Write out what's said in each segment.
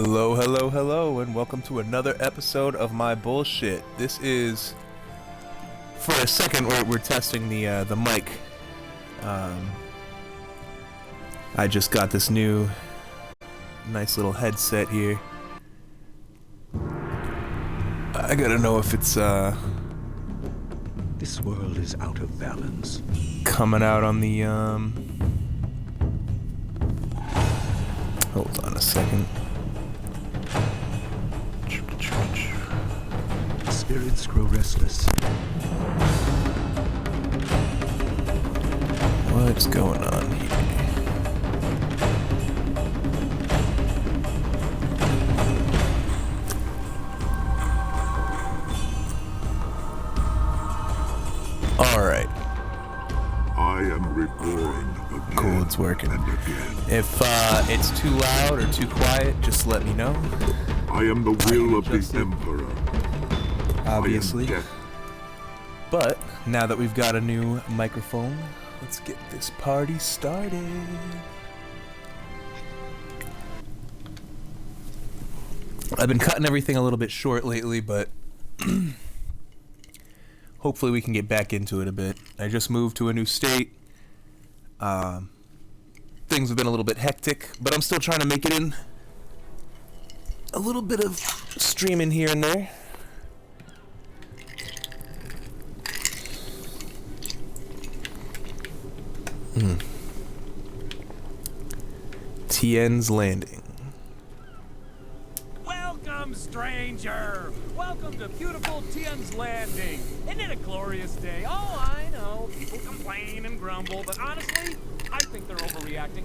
Hello, hello, hello, and welcome to another episode of my bullshit. This is, for a second, we're testing the mic. I just got this new, nice little headset here. I gotta know if it's This world is out of balance. coming out on the Hold on a second. Spirits grow restless. What's going on here? Alright. I am reborn again. Cool, it's working. And again. If it's too loud or too quiet, just let me know. I am the will of adjust the it. Emperor. Obviously. I am death. But now that we've got a new microphone, let's get this party started. I've been cutting everything a little bit short lately, but hopefully we can get back into it a bit. I just moved to a new state. Things have been a little bit hectic, but I'm still trying to make it in. A little bit of streaming here and there. Tien's Landing. Welcome, stranger! Welcome to beautiful Tien's Landing. Isn't it a glorious day? Oh, I know. People complain and grumble, but honestly, I think they're overreacting.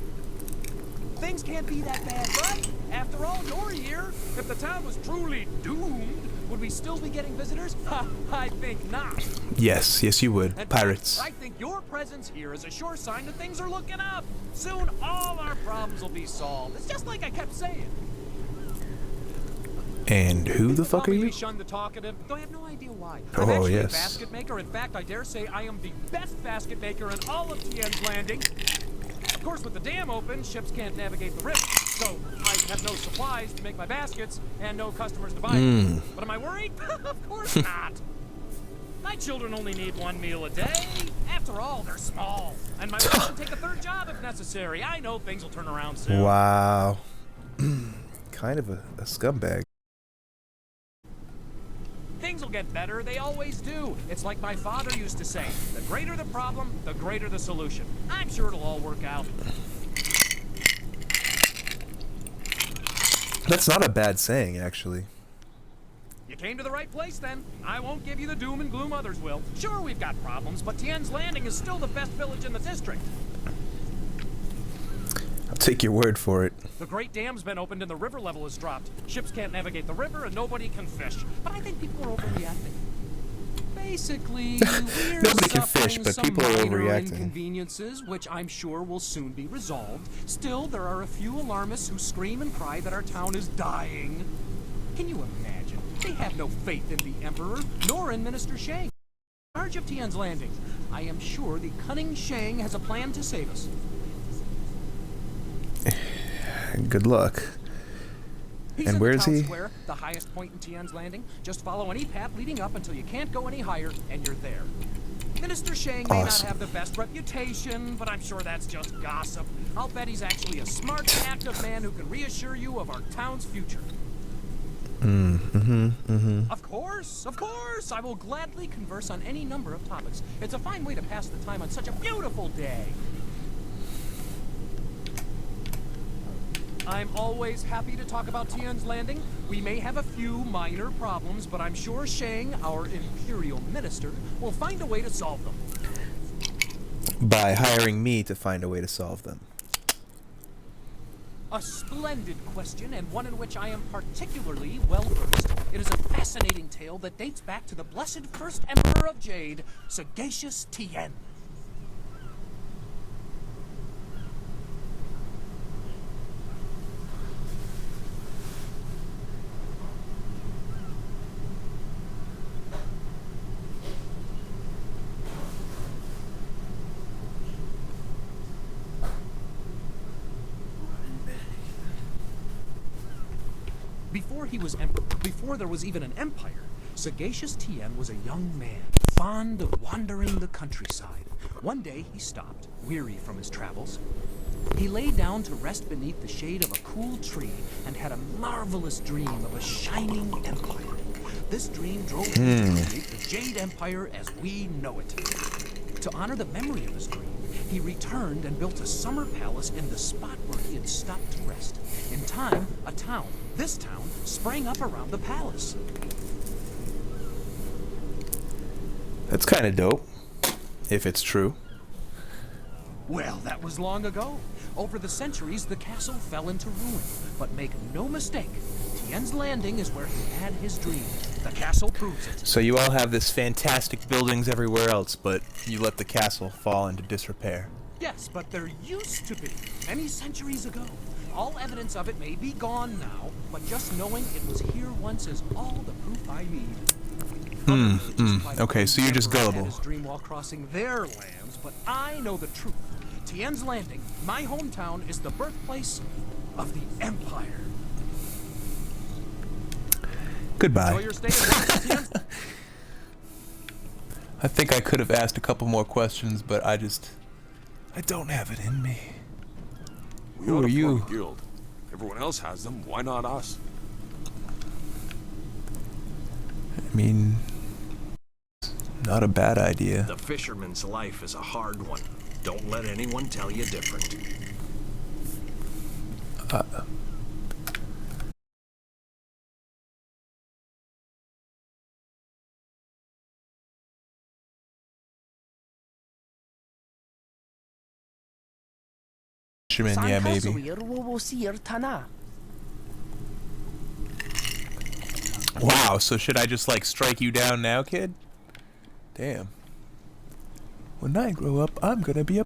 Things can't be that bad, but after all, you're here. If the town was truly doomed, would we still be getting visitors? Ha, I think not. Yes, you would. And Pirates. I think your presence here is a sure sign that things are looking up. Soon, all our problems will be solved. It's just like I kept saying. And who the fuck are Probably you? be shunned the talkative, though I have no idea why. Oh, I'm actually yes. a basket maker. In fact, I dare say I am the best basket maker in all of Tien's Landing. Of course, with the dam open, ships can't navigate the river, so I have no supplies to make my baskets and no customers to buy them. But am I worried? Of course not. My children only need one meal a day. After all, they're small. And my wife can take a third job if necessary. I know things will turn around soon. Wow. Kind of a scumbag. Things will get better, they always do. It's like my father used to say, the greater the problem, the greater the solution. I'm sure it'll all work out. That's not a bad saying, actually. You came to the right place then. I won't give you the doom and gloom others will. Sure, we've got problems, but Tien's Landing is still the best village in the district. I'll take your word for it. The Great Dam's been opened and the river level has dropped. Ships can't navigate the river and nobody can fish. But I think people are overreacting. Basically, we're Nobody can fish, suffering but some people are minor overreacting. inconveniences, which I'm sure will soon be resolved. Still, there are a few alarmists who scream and cry that our town is dying. Can you imagine? They have no faith in the Emperor, nor in Minister Shang. In charge of Tien's Landing, I am sure the cunning Shang has a plan to save us. Good luck. He's And in where the is town he? Square, the highest point in Tien's Landing. Just follow any path leading up until you can't go any higher, and you're there. Minister Shang may not Awesome. have the best reputation, but I'm sure that's just gossip. I'll bet he's actually a smart, active man who can reassure you of our town's future. Of course, I will gladly converse on any number of topics. It's a fine way to pass the time on such a beautiful day. I'm always happy to talk about Tien's Landing. We may have a few minor problems, but I'm sure Shang, our Imperial Minister, will find a way to solve them. By hiring me to find a way to solve them. A splendid question, and one in which I am particularly well versed. It is a fascinating tale that dates back to the blessed first Emperor of Jade, Sagacious Tien. Before he was emperor, before there was even an empire, Sagacious Tien was a young man, fond of wandering the countryside. One day he stopped, weary from his travels. He lay down to rest beneath the shade of a cool tree and had a marvelous dream of a shining empire. This dream drove him to create the Jade Empire as we know it. To honor the memory of his dream, he returned and built a summer palace in the spot where he had stopped to rest. In time, a town, this town, sprang up around the palace. That's kind of dope, if it's true. Well, that was long ago. Over the centuries, the castle fell into ruin. But make no mistake, Tien's Landing is where he had his dream. The castle proves it. So you all have this fantastic buildings everywhere else, but you let the castle fall into disrepair. Yes, but there used to be, many centuries ago. All evidence of it may be gone now, but just knowing it was here once is all the proof I need. Okay, so you're just gullible. His dream while crossing their lands, but I know the truth. Tien's Landing, my hometown, is the birthplace of the Empire. Goodbye. Enjoy your stay at Tien. I think I could have asked a couple more questions, but I don't have it in me. We Who ought are to you? form a guild. Everyone else has them. Why not us? I mean, not a bad idea. The fisherman's life is a hard one. Don't let anyone tell you different. Fisherman, yeah, maybe. Wow, so should I just like strike you down now, kid? Damn. When I grow up, I'm gonna be a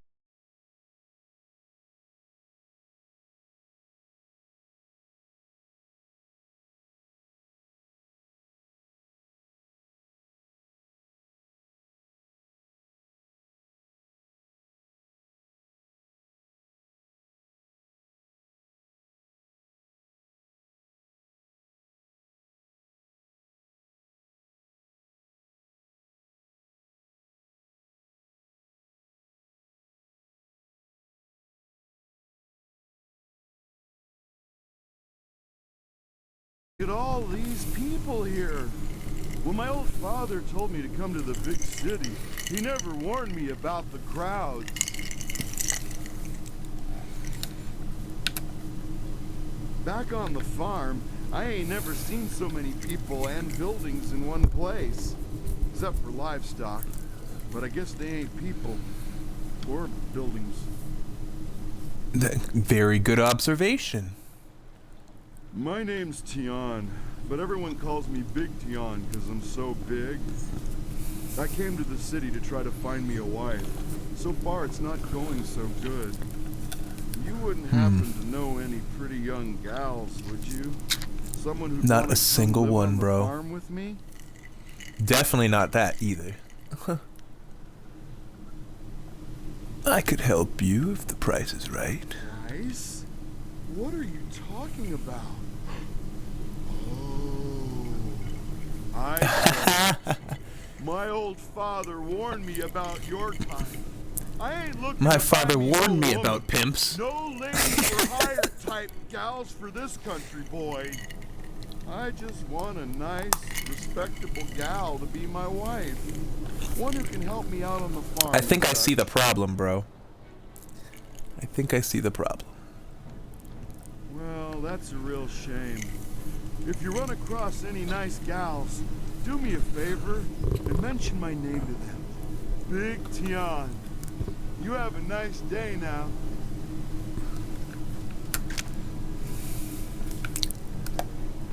Look at all these people here. When my old father told me to come to the big city, he never warned me about the crowds. Back on the farm, I ain't never seen so many people and buildings in one place. Except for livestock. But I guess they ain't people. Or buildings. Very good observation. My name's Tian, but everyone calls me Big Tian because I'm so big. I came to the city to try to find me a wife. So far, it's not going so good. You wouldn't happen to know any pretty young gals, would you? Someone who'd Not wanna a single come live one, on the bro. farm with me? Definitely not that either. I could help you if the price is right. Nice? What are you talking about? My old father warned me about your kind. I ain't looking My to father find me warned no me woman. about pimps. No ladies for hire type gals for this country, boy. I just want a nice, respectable gal to be my wife. One who can help me out on the farm. I think I see the problem, bro. I think I see the problem. Well, that's a real shame. If you run across any nice gals, do me a favor and mention my name to them. Big Tian. You have a nice day now.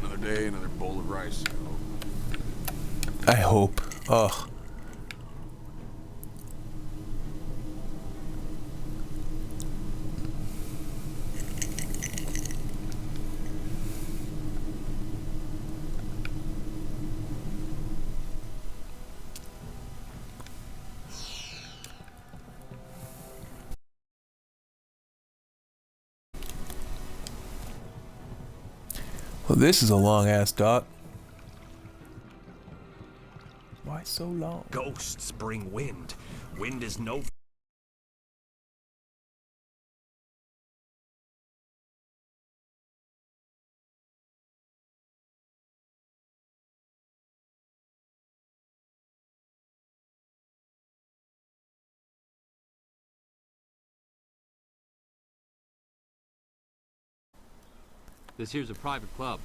Another day, another bowl of rice. I hope. Ugh. Well, this is a long ass dock. Why so long? Ghosts bring wind. Wind is no... This here's a private club.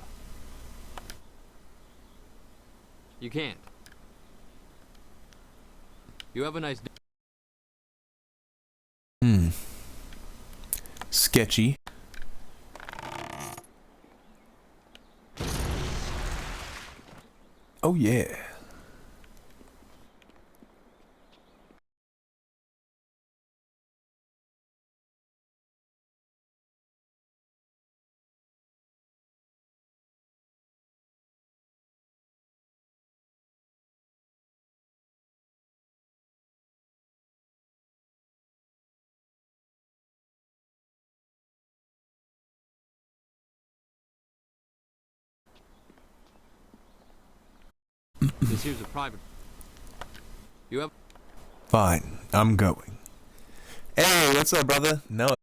You can't. You have a nice day. Sketchy. Oh yeah. This here's a private. You have. Fine, I'm going. Hey, what's up, brother? No.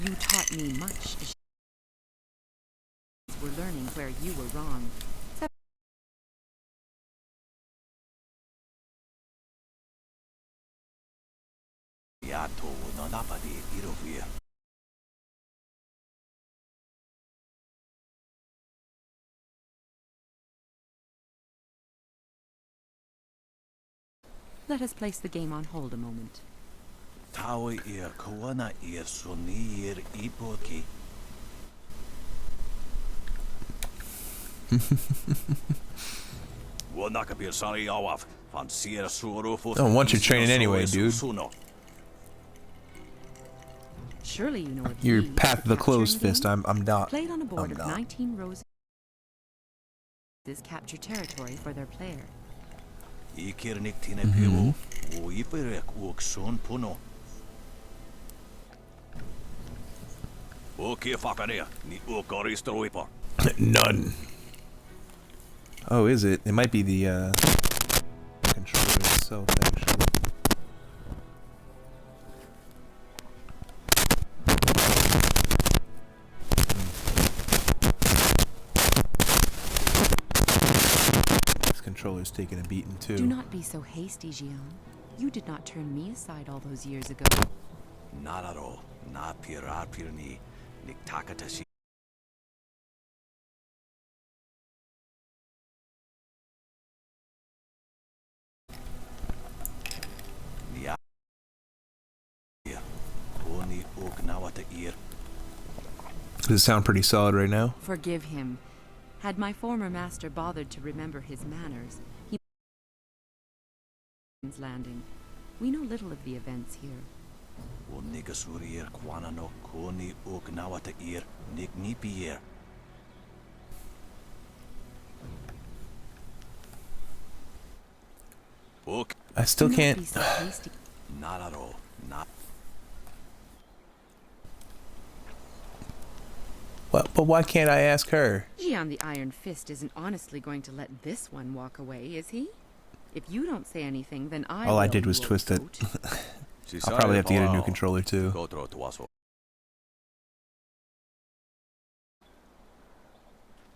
You taught me much. We're learning where you were wrong. Let us place the game on hold a moment. Don't want your training anyway, dude. Surely you know of Your Yi, path to the closed capturing fist. game? I'm not. Played on a board I'm of not. 19 roses. Capture territory for their player. None. Oh, is it? It might be the controller itself, actually. This controller's taking a beating too. Do not be so hasty, Jian. You did not turn me aside all those years ago. Does it sound pretty solid right now? Forgive him. Had my former master bothered to remember his manners, he landing. We know little of the events here. I still Do not can't. be so hasty. Well, but why can't I ask her? Jian the Iron Fist isn't honestly going to let this one walk away, is he? If you don't say anything, then I All I will, did was you twist it. old goat. I'll probably have to get a new controller too.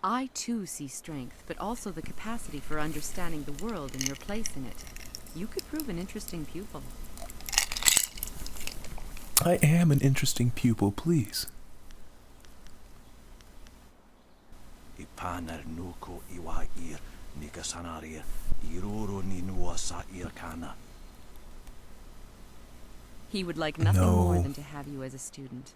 I too see strength, but also the capacity for understanding the world and your place in it. You could prove an interesting pupil. I am an interesting pupil, please. He would like nothing No. more than to have you as a student.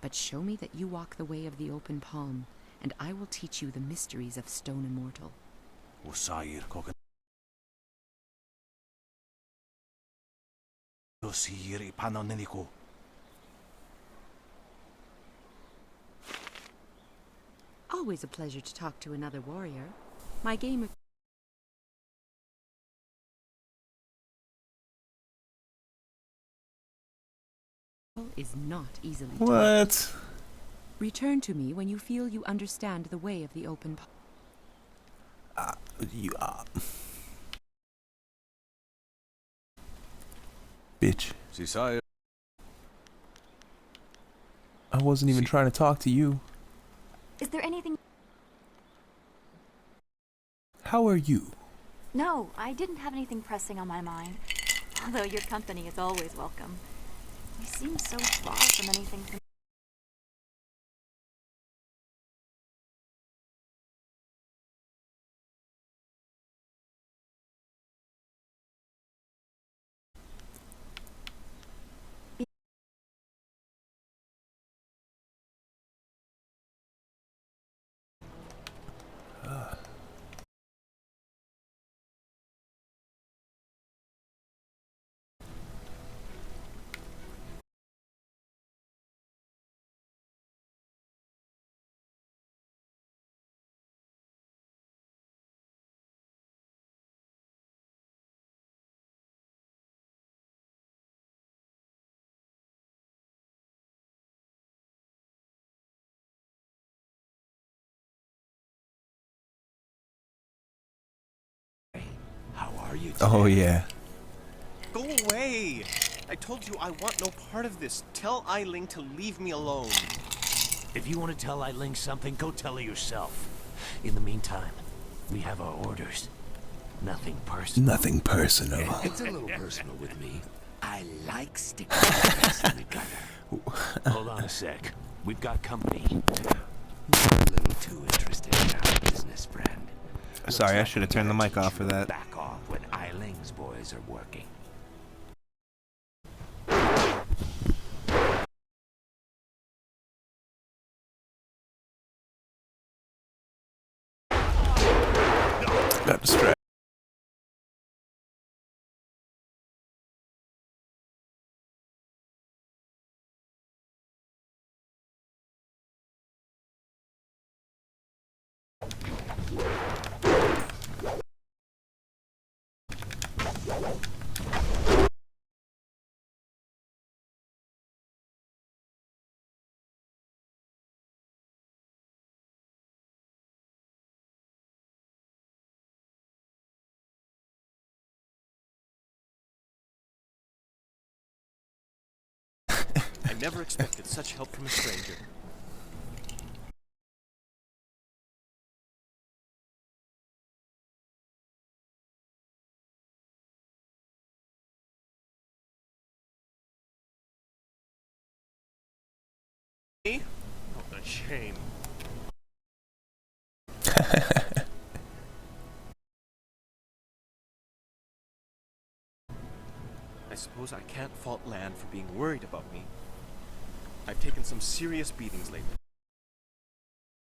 But show me that you walk the way of the open palm, and I will teach you the mysteries of Stone Immortal. Always a pleasure to talk to another warrior. My game of is not easily taught. What? Return to me when you feel you understand the way of the open Bitch. Sisaya. I wasn't even trying to talk to you. Is there anything? How are you? No, I didn't have anything pressing on my mind. Although your company is always welcome. You seem so far from anything. How are you today? Oh yeah. Go away! I told you I want no part of this. Tell Eiling to leave me alone. If you want to tell Eiling something, go tell her yourself. In the meantime, we have our orders. Nothing personal. Nothing personal. It's a little personal with me. I like sticking my ass in the gutter. Hold on a sec. We've got company. You're a little too interested in our business, friend. Sorry, I should have turned the mic off for that. Back off when Eiling's boys are working. Got distracted. I never expected such help from a stranger. Me? What a shame. I suppose I can't fault Lan for being worried about me. I've taken some serious beatings lately.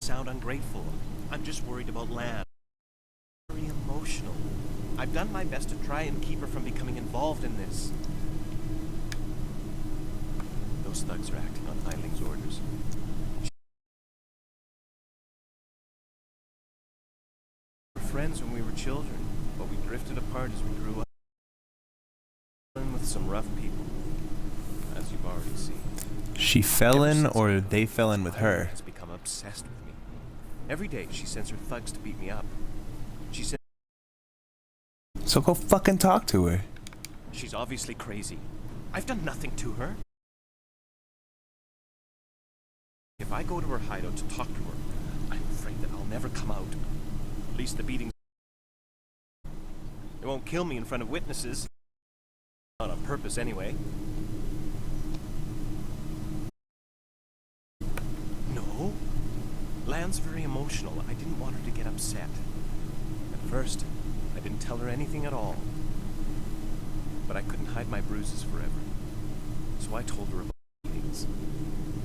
Sound ungrateful. I'm just worried about Lan. Very emotional. I've done my best to try and keep her from becoming involved in this. Those thugs are acting on Eiling's orders. We were friends when we were children, but we drifted apart as we grew up. With some rough people, as you've already seen. She fell in, or they fell in with her? Has become obsessed with me. Every day she sends her thugs to beat me up. She said, So go fucking talk to her. she's obviously crazy. I've done nothing to her. If I go to her hideout to talk to her, I'm afraid that I'll never come out. At least the beatings. They won't kill me in front of witnesses. Not on purpose, anyway. No. Lan's very emotional. I didn't want her to get upset. At first, I didn't tell her anything at all. But I couldn't hide my bruises forever. So I told her about beatings.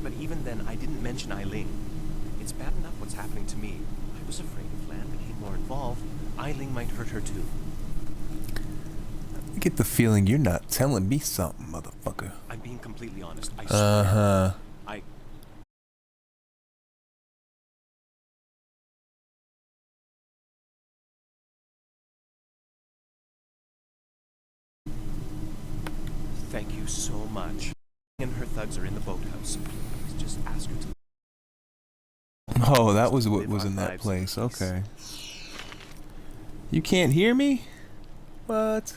But even then, I didn't mention Eiling. It's bad enough what's happening to me. I was afraid if Lan became more involved, Eiling might hurt her too. I get the feeling you're not telling me something, motherfucker. I'm being completely honest. I swear. Uh-huh. Thank you so much. And her thugs are in the boathouse. Please just ask her to. Oh, that was what was in that place. Okay. You can't hear me? What?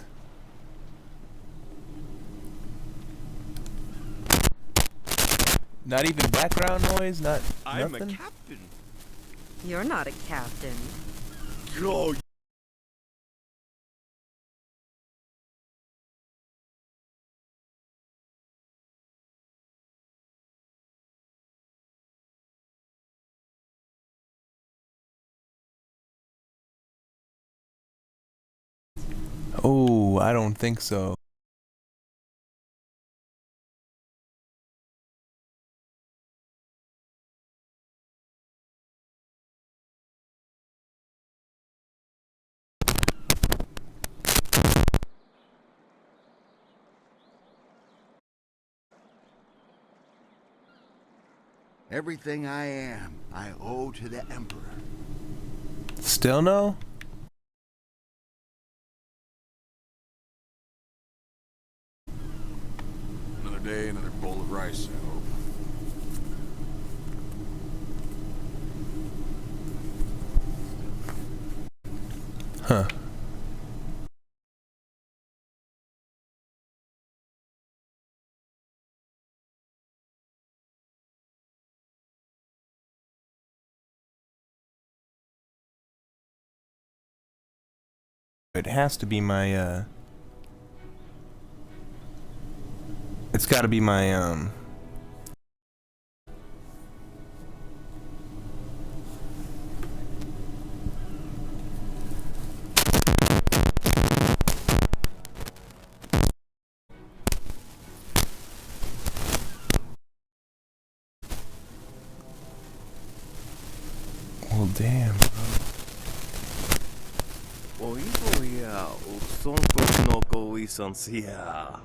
Not even background noise? Not I'm nothing? a captain. You're not a captain. Oh, Oh, I don't think so. Everything I am, I owe to the Emperor. Still no? Another day, another bowl of rice, I hope. Huh. It has to be my, it's gotta be my, well, damn, bro. おいおいや、おくそんこのこいさんすや。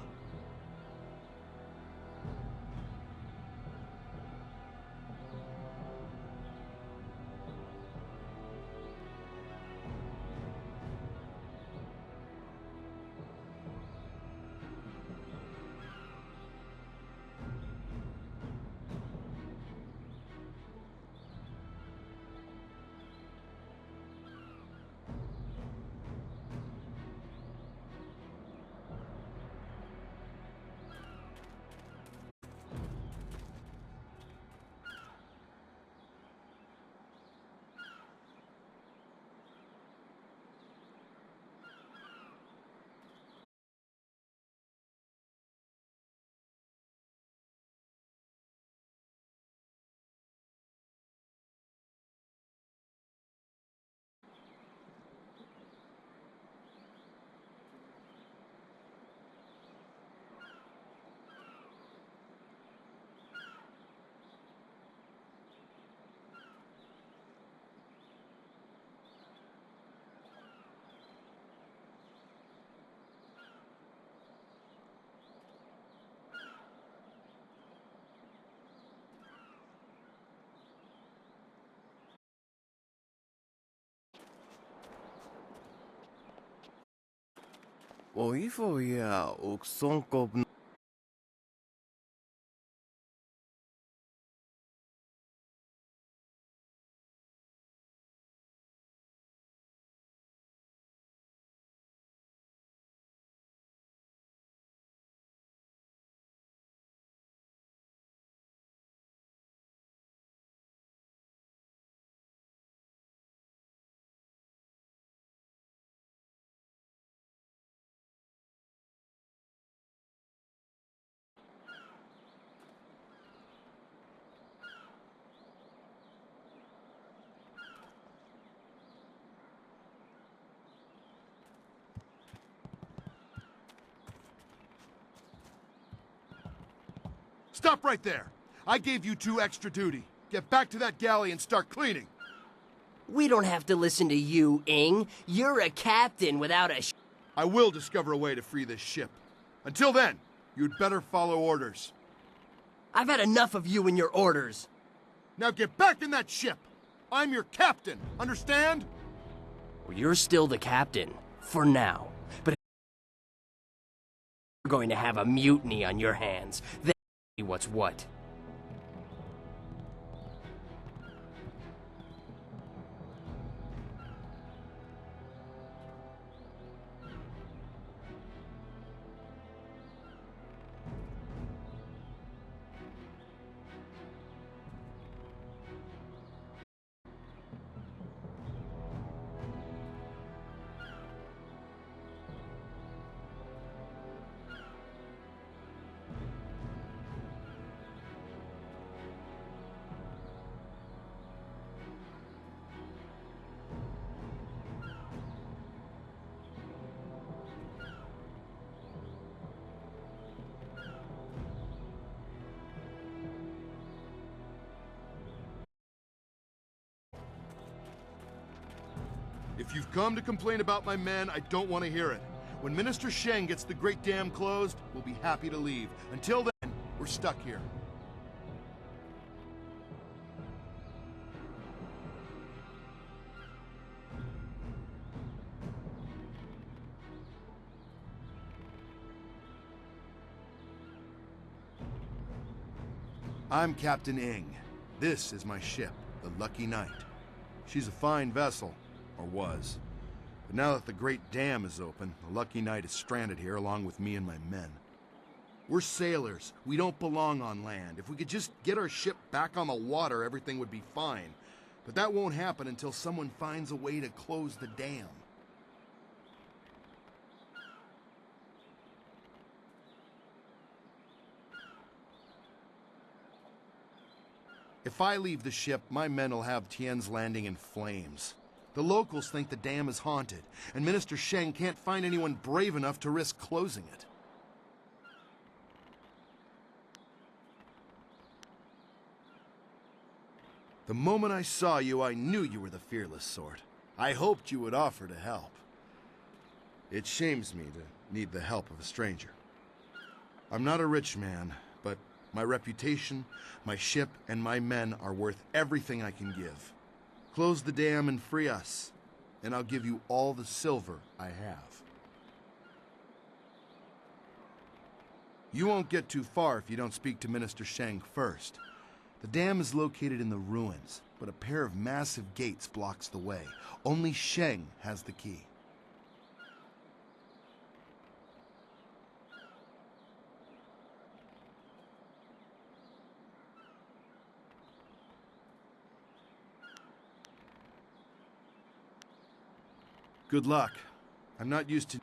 おいおいや、おくそんこ。stop right there. I gave you 2 extra duty. Get back to that galley and start cleaning. We don't have to listen to you, Ing. You're a captain without a I will discover a way to free this ship. Until then, you'd better follow orders. I've had enough of you and your orders. Now get back in that ship! I'm your captain, understand? Well, you're still the captain, for now. But if you're going to have a mutiny on your hands, then see what's what. If you've come to complain about my men, I don't want to hear it. When Minister Sheng gets the Great Dam closed, we'll be happy to leave. Until then, we're stuck here. I'm Captain Ing. This is my ship, the Lucky Knight. She's a fine vessel. Or was. But now that the Great Dam is open, the Lucky Knight is stranded here along with me and my men. We're sailors. We don't belong on land. If we could just get our ship back on the water, everything would be fine. But that won't happen until someone finds a way to close the dam. If I leave the ship, my men will have Tien's Landing in flames. The locals think the dam is haunted, and Minister Sheng can't find anyone brave enough to risk closing it. The moment I saw you, I knew you were the fearless sort. I hoped you would offer to help. It shames me to need the help of a stranger. I'm not a rich man, but my reputation, my ship, and my men are worth everything I can give. Close the dam and free us, and I'll give you all the silver I have. You won't get too far if you don't speak to Minister Sheng first. The dam is located in the ruins, but a pair of massive gates blocks the way. Only Sheng has the key. Good luck. I'm not used to...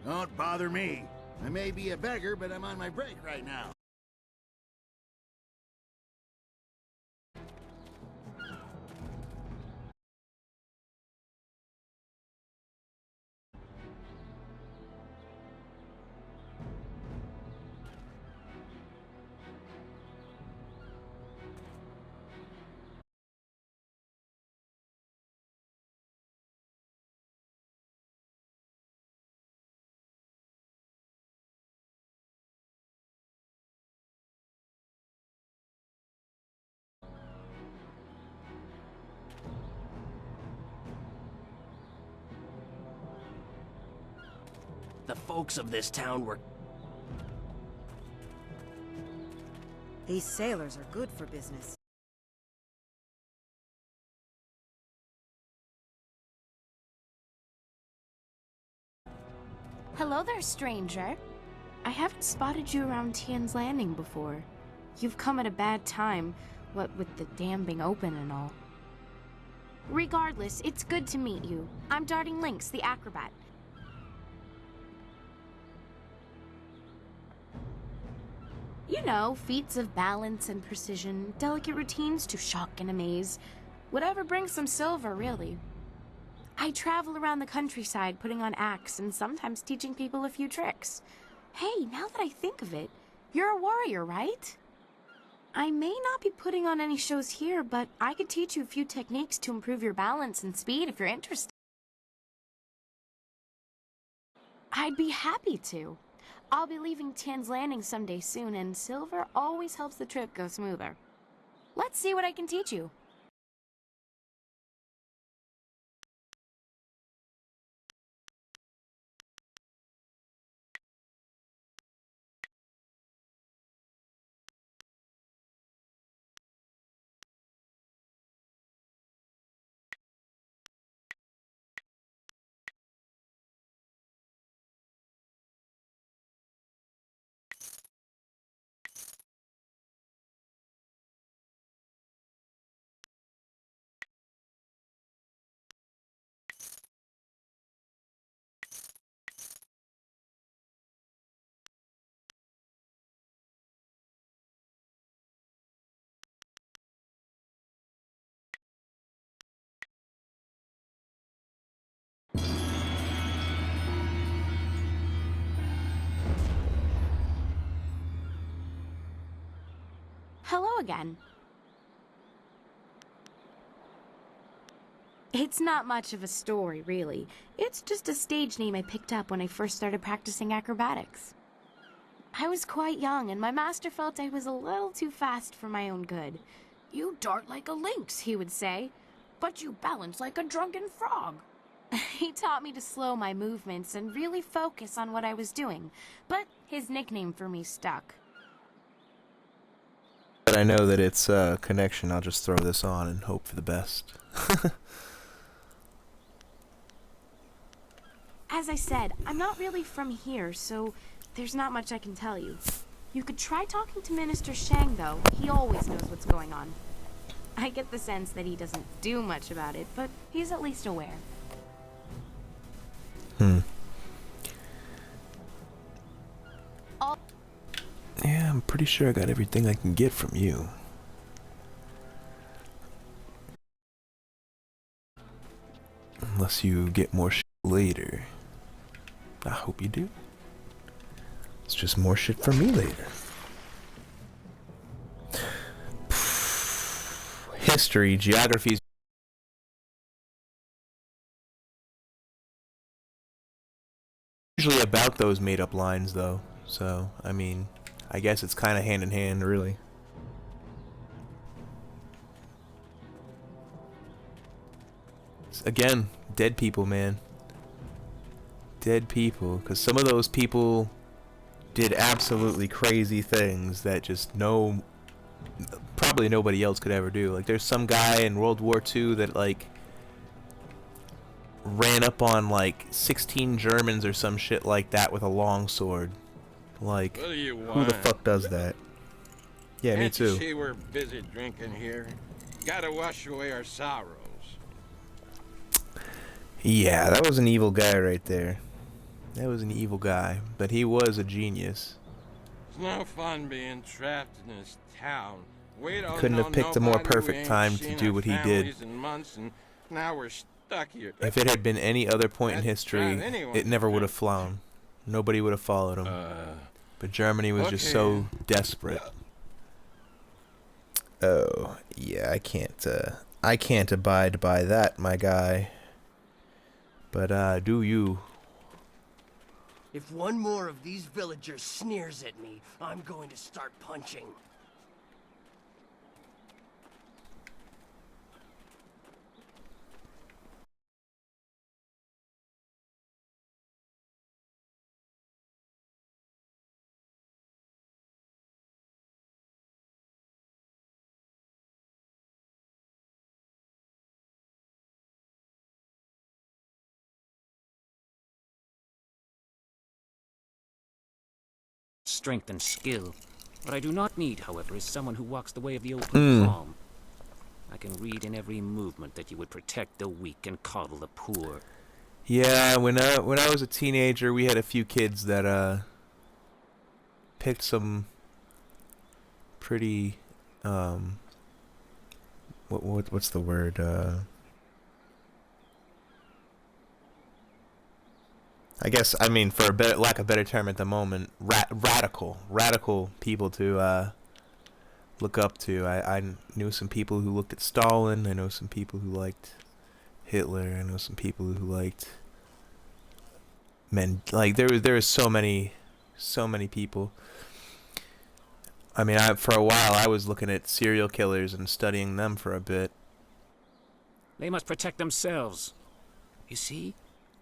Don't bother me. I may be a beggar, but I'm on my break right now. The folks of this town were... These sailors are good for business. Hello there, stranger. I haven't spotted you around Tian's Landing before. You've come at a bad time, what with the dam being open and all. Regardless, it's good to meet you. I'm Darting Lynx, the acrobat. You know, feats of balance and precision, delicate routines to shock and amaze. Whatever brings some silver, really. I travel around the countryside putting on acts and sometimes teaching people a few tricks. Hey, now that I think of it, you're a warrior, right? I may not be putting on any shows here, but I could teach you a few techniques to improve your balance and speed if you're interested. I'd be happy to. I'll be leaving Tian's Landing someday soon, and silver always helps the trip go smoother. Let's see what I can teach you. Hello again. It's not much of a story, really. It's just a stage name I picked up when I first started practicing acrobatics. I was quite young, and my master felt I was a little too fast for my own good. "You dart like a lynx," he would say, "but you balance like a drunken frog." He taught me to slow my movements and really focus on what I was doing, but his nickname for me stuck. But I know that it's a connection. I'll just throw this on and hope for the best. As I said, I'm not really from here, so there's not much I can tell you. You could try talking to Minister Shang, though. He always knows what's going on. I get the sense that he doesn't do much about it, but he's at least aware. Yeah, I'm pretty sure I got everything I can get from you. Unless you get more shit later. I hope you do. It's just more shit for me later. History, geography. Usually about those made-up lines, though. So, I mean, I guess it's kind of hand in hand, really. Again, dead people, man. Dead people. Because some of those people did absolutely crazy things that just probably nobody else could ever do. Like, there's some guy in World War II that, like, ran up on, like, 16 Germans or some shit like that with a long sword. Like, who the fuck does that? Yeah, me too. Can't you see we're busy drinking here? Gotta wash away our sorrows. Yeah, that was an evil guy right there. That was an evil guy, but he was a genius. It's no fun being trapped in this town. We don't Couldn't have picked a more perfect time to do what he did. Months, and now we're stuck here. If it had been any other point in history, it never would have flown. Nobody would have followed him. But Germany was just so desperate. Oh, yeah, I can't abide by that, my guy. But, do you? If one more of these villagers sneers at me, I'm going to start punching. strength and skill. What I do not need, however, is someone who walks the way of the open palm. I can read in every movement that you would protect the weak and coddle the poor. Yeah, when I was a teenager, we had a few kids that picked some pretty what's the word? I guess, I mean, for a better, lack of a better term at the moment, radical people to look up to. I knew some people who looked at Stalin. I know some people who liked Hitler. I know some people who liked like there was so many people. I mean, for a while I was looking at serial killers and studying them for a bit. They must protect themselves. You see?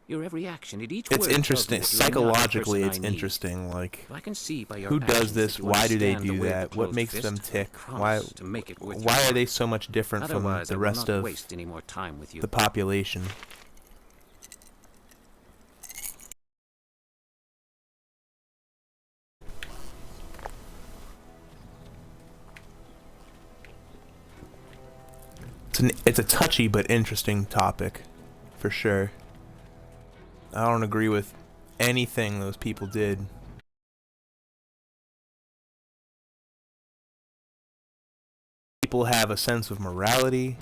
Your every action, at each word. It's interesting. Psychologically, it's interesting. Like, I can see by your who does this? you Why do they understand the do way that? the What closed makes fist them will tick? promise to make it worth Why your are they while. so much different from Otherwise, I the will rest not of waste any more time with you. the population? It's a touchy but interesting topic, for sure. I don't agree with anything those people did. People have a sense of morality.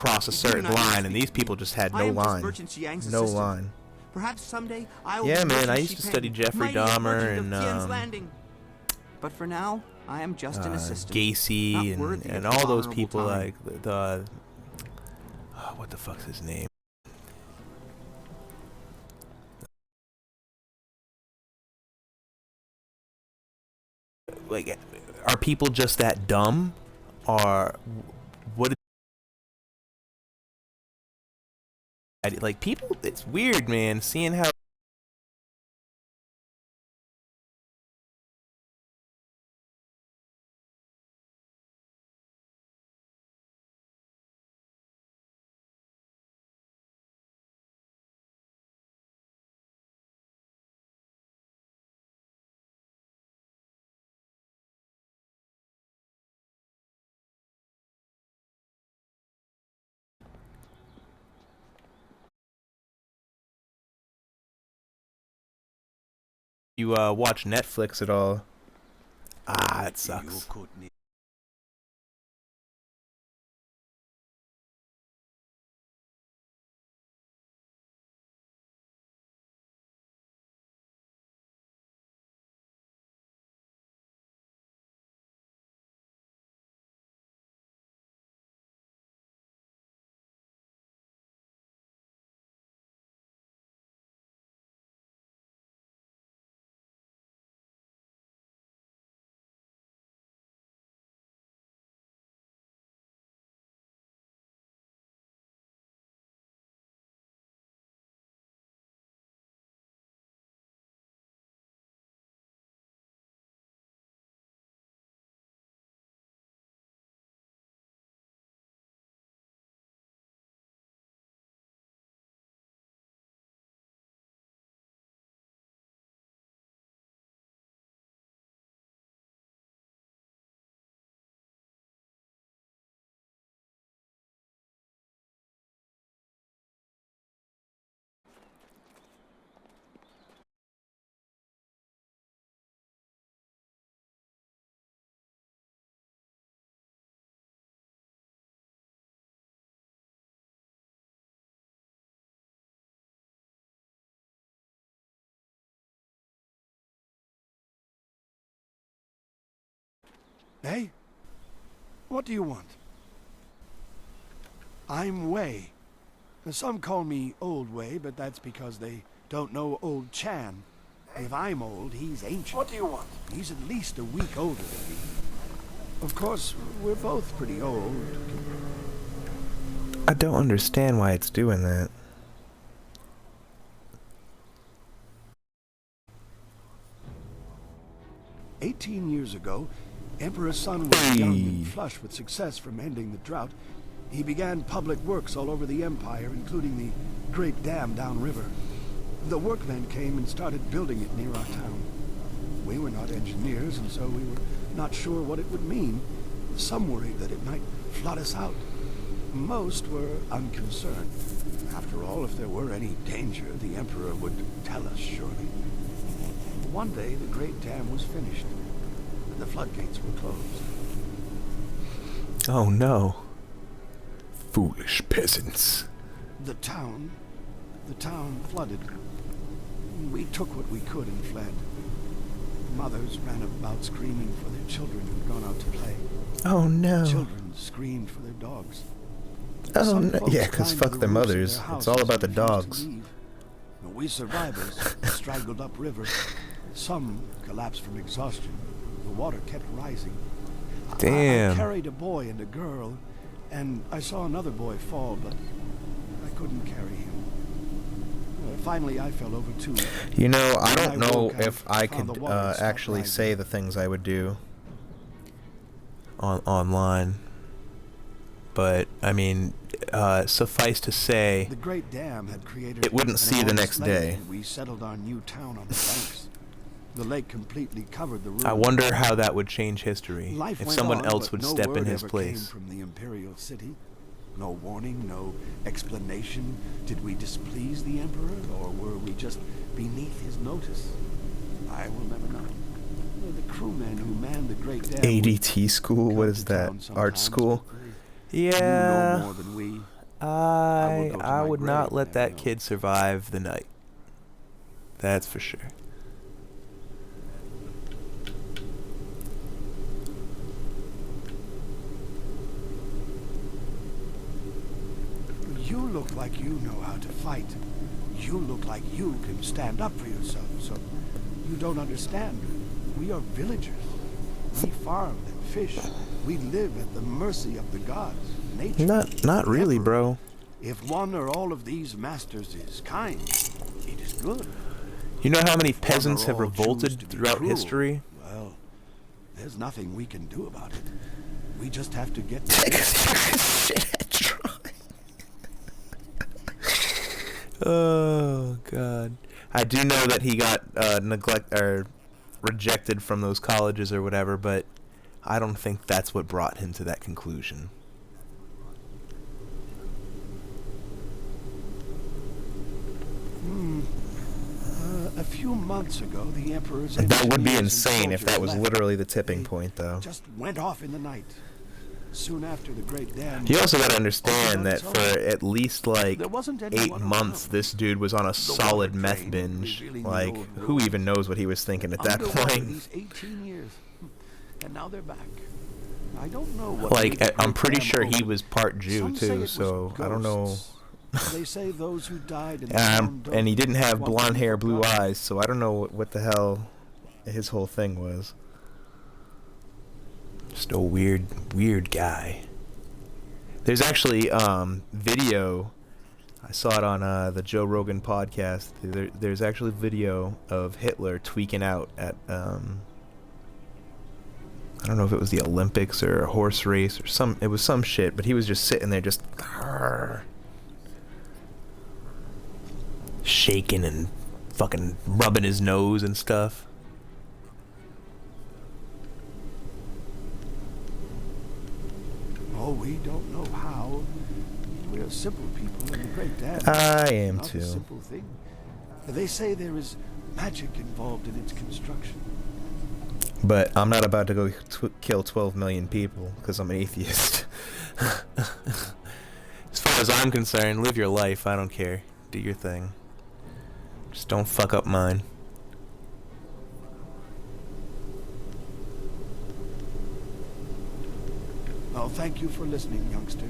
Cross a certain line, and these people just had no line. No line. Perhaps someday I will Yeah, be man, I Merchant used to Xi study Peng, Jeffrey mighty Dahmer merchant of Tien's and Landing. But for now, I am just an assistant. Gacy not worthy and of all those honorable people time. like the what the fuck's his name? Like, are people just that dumb, or what? Like, people, it's weird, man, seeing how you watch Netflix at all. Ah, it sucks. Hey? What do you want? I'm Wei. Some call me Old Wei, but that's because they don't know Old Chan. If I'm old, he's ancient. What do you want? He's at least a week older than me. Of course, we're both pretty old. I don't understand why it's doing that. "18 years ago, Emperor Sun was young and flush with success from ending the drought. He began public works all over the Empire, including the great dam downriver. The workmen came and started building it near our town. We were not engineers, and so we were not sure what it would mean. Some worried that it might flood us out. Most were unconcerned. After all, if there were any danger, the Emperor would tell us, surely. One day, the great dam was finished, and the floodgates were closed. Oh no. Foolish peasants. The town flooded. We took what we could and fled. Mothers ran about screaming for their children who'd gone out to play. Oh no. Children screamed for their dogs. Oh no. Yeah, because fuck their mothers. It's all about the dogs. We survivors straggled upriver. Some collapsed from exhaustion. The water kept rising. Damn. I carried a boy and a girl, and I saw another boy fall, but I couldn't carry him. Finally, I fell over too. You know, I don't know if I could actually say the things I would do online. But, I mean, suffice to say, the great dam had created it wouldn't see the next day. We settled our new town on the banks. The lake completely covered the ruins. I wonder how that would change history. Life if went someone on, else but would no step in word his ever place. Came from the imperial city. No warning, no explanation. Did we displease the Emperor, or were we just beneath his notice? I will never know. The crewmen who manned the great dam ADT school? What is that? Art school? Yeah. No more than we. I would not let that kid survive the night. That's for sure. You look like you know how to fight. You look like you can stand up for yourself, so you don't understand. We are villagers. We farm and fish. We live at the mercy of the gods, nature. Not really, bro. If one or all of these masters is kind, it is good. You know how many peasants have revolted throughout history? Well, there's nothing we can do about it. We just have to get Oh God! I do know that he got rejected from those colleges or whatever, but I don't think that's what brought him to that conclusion. A few months ago, the Emperor's That would be engineers and insane if that was soldiers literally the tipping point, though. just went off in the night. Soon after the great dam. You also gotta understand that for at least like There wasn't 8 anyone months, this dude was on a solid meth binge. Like, who even knows what he was thinking at that Underwater point? these 18 years, and now they're back. I don't know what. Like, made the I'm great pretty dam sure he open. was part Jew Some say it too, was so I don't know. ghosts. They say those who died in the town don't And he didn't have want to blonde be hair, blue forgotten. eyes, so I don't know what the hell his whole thing was. Just a weird guy. There's actually video. I saw it on the Joe Rogan podcast. There's actually video of Hitler tweaking out at I don't know if it was the Olympics or a horse race or it was some shit, but he was just sitting there just shaking and fucking rubbing his nose and stuff. Oh, we don't know how. We're simple people in the great dam. I am Not too. A simple thing. They say there is magic involved in its construction. But I'm not about to go kill 12 million people because I'm an atheist. As far as I'm concerned, live your life. I don't care. Do your thing. Just don't fuck up mine. Oh, thank you for listening, youngster.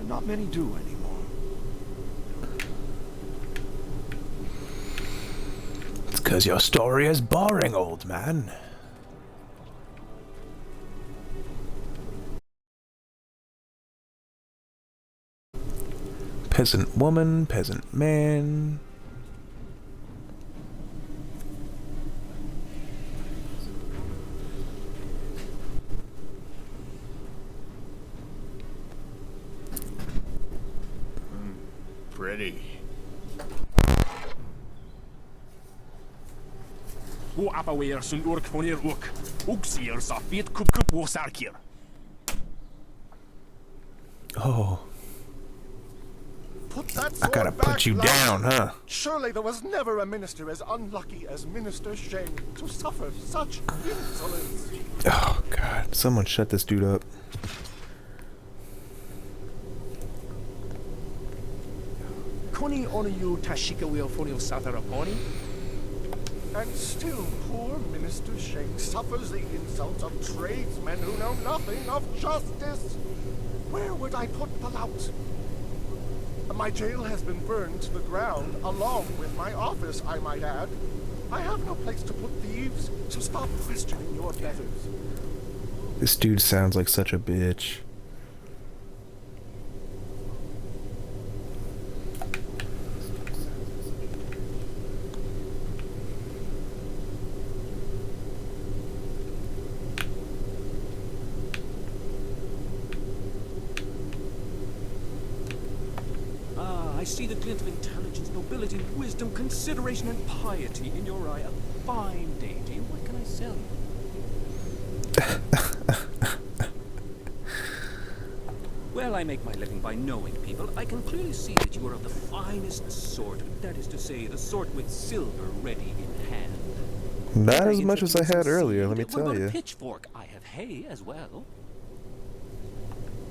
Not many do anymore. It's because your story is boring, old man. Peasant woman, peasant man. ready. Wo apaweer sun urk vonir ook. Oeksier sa fiet kup wo sarkier. Oh. Put that I gotta sword put back, you lad. down, huh? Surely there was never a minister as unlucky as Minister Shane to suffer such insolence. Oh god, someone shut this dude up. Koni onu you tashika wheel for your sataraponi? And still poor Minister Shane suffers the insults of tradesmen who know nothing of justice. Where would I put the lout? My jail has been burned to the ground, along with my office, I might add. I have no place to put thieves, so stop questioning your betters. This dude sounds like such a bitch. I see the glint of intelligence, nobility, wisdom, consideration, and piety in your eye. A fine dainty. What can I sell you? Well, I make my living by knowing people. I can clearly see that you are of the finest sort. That is to say, the sort with silver ready in hand. Not as much as I had earlier, let me What tell about you. a pitchfork? I have hay as well.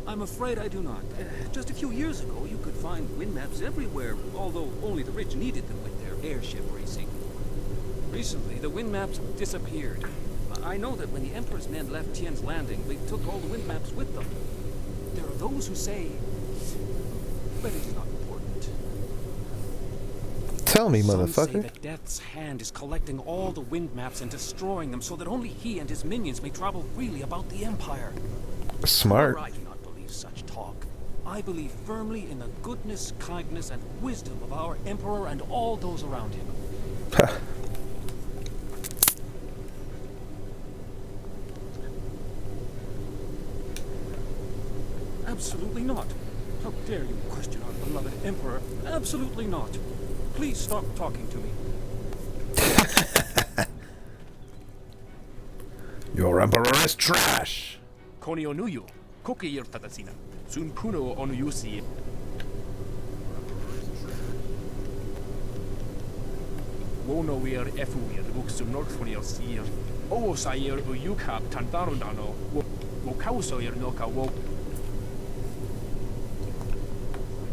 I'm afraid I do not. Just a few years ago, you could find wind maps everywhere, although only the rich needed them with their airship racing. Recently, the wind maps disappeared. I know that when the Emperor's men left Tien's Landing, they took all the wind maps with them. There are those who say... But it is not important. Tell me, Some say motherfucker. that Death's Hand is collecting all the wind maps and destroying them so that only he and his minions may travel freely about the Empire. Smart. I do not believe such talk. I believe firmly in the goodness, kindness, and wisdom of our Emperor and all those around him. Absolutely not. How dare you question our beloved Emperor? Absolutely not. Please stop talking to me. Your emperor is trash. Koni onuyu, koki yirtatasina. Sun puno onuyusi. Wono wir efuir, uxum norkfonir sir. O sair uyukap tantarundano, wo kausoir noka wo.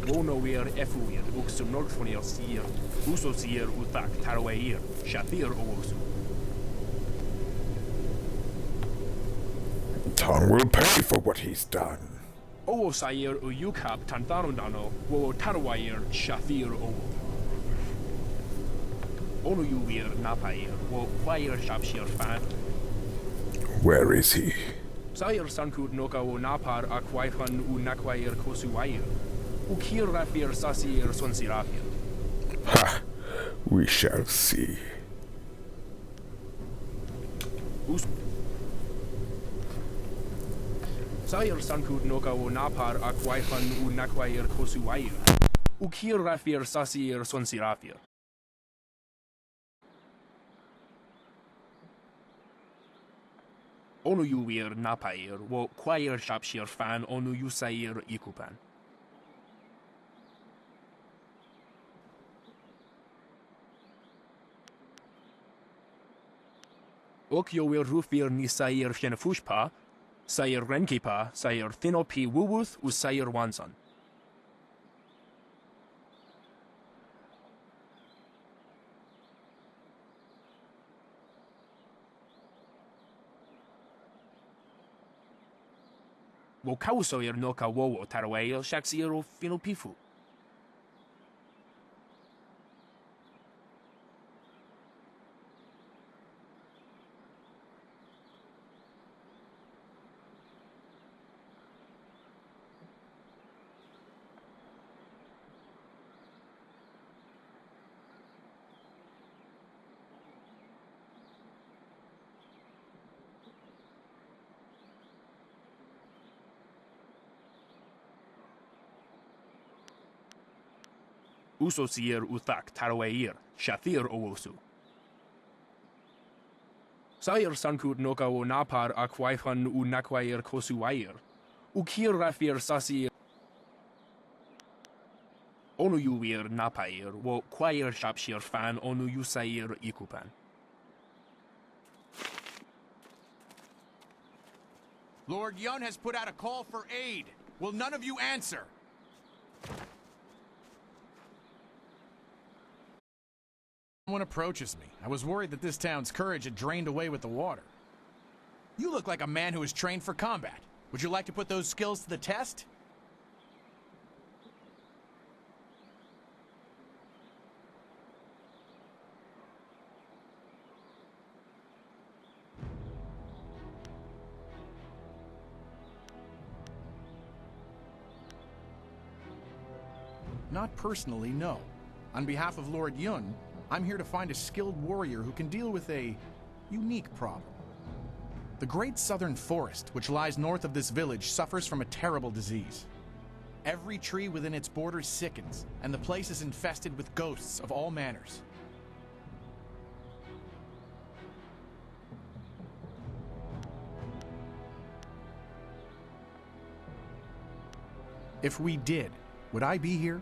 Wono wir efuir, uxum norkfonir sir. Uso sir utak tarweir, shathir ousum. Tong will pay for what he's done. O sair uyukap tantarundano, wo tarwair shathir o. Onu yuir napair, wo kwair shapshir fan. Where is he? Sair sankut noka wo napar akwaihan u nakwair kosuwair. Ukir rafir sasir sonsirafir. Ha! We shall see. Sair sankut noka wo napar akwaihan u nakwair kosuwair. Ukir rafir sasir sonsirafir. Onu yuir napair, wo kwair shapshir fan onu yusair ikupan. Okyo wir rufir ni sair shenefushpa, sair renkipa, sair thinopi wuwuth, u sair wansan. Wo kausoir noka wowo tarwail shaksir o phinopifu. Usosir uthak tarwair, shathir owosu. Sair sankut noka o napar akwaifan u nakwair kosuwair. Ukir rafir sasir. Onu yuwir napair, wo kwair shapshir fan onu yusair ikupan. Lord Yun has put out a call for aid. Will none of you answer? Someone approaches me. I was worried that this town's courage had drained away with the water. You look like a man who is trained for combat. Would you like to put those skills to the test? Not personally, no. On behalf of Lord Yun, I'm here to find a skilled warrior who can deal with a unique problem. The Great Southern Forest, which lies north of this village, suffers from a terrible disease. Every tree within its borders sickens, and the place is infested with ghosts of all manners. If we did, would I be here?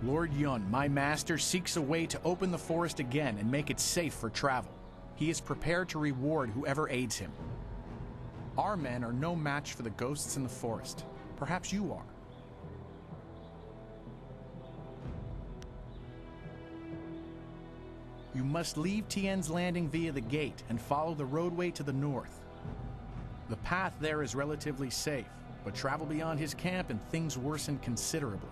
Lord Yun, my master, seeks a way to open the forest again and make it safe for travel. He is prepared to reward whoever aids him. Our men are no match for the ghosts in the forest. Perhaps you are. You must leave Tien's Landing via the gate and follow the roadway to the north. The path there is relatively safe, but travel beyond his camp and things worsen considerably.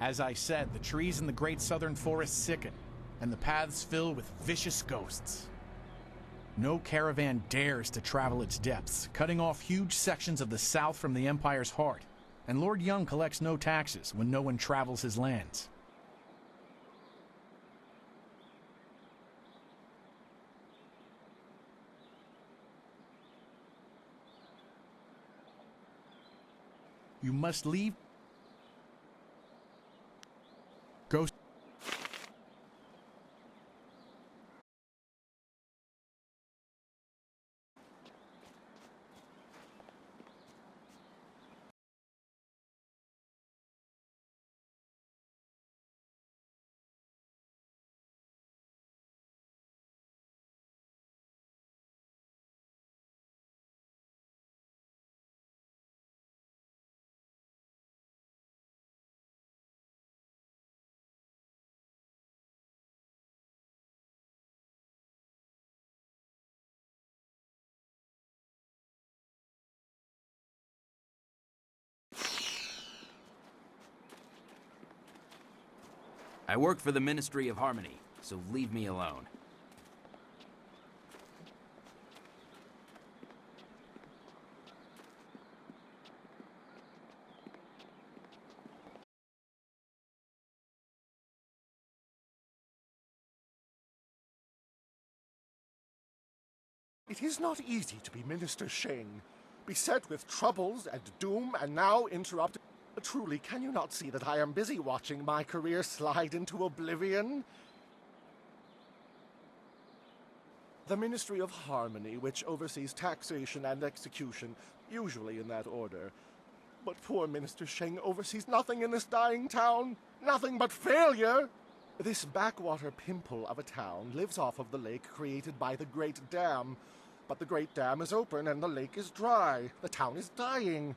As I said, the trees in the Great Southern Forest sicken, and the paths fill with vicious ghosts. No caravan dares to travel its depths, cutting off huge sections of the south from the Empire's heart, and Lord Yun collects no taxes when no one travels his lands. You must leave. Ghost. I work for the Ministry of Harmony, so leave me alone. It is not easy to be Minister Sheng, beset with troubles and doom, and now interrupted. Truly, can you not see that I am busy watching my career slide into oblivion? The Ministry of Harmony, which oversees taxation and execution, usually in that order. But poor Minister Sheng oversees nothing in this dying town. Nothing but failure! This backwater pimple of a town lives off of the lake created by the Great Dam. But the Great Dam is open and the lake is dry. The town is dying.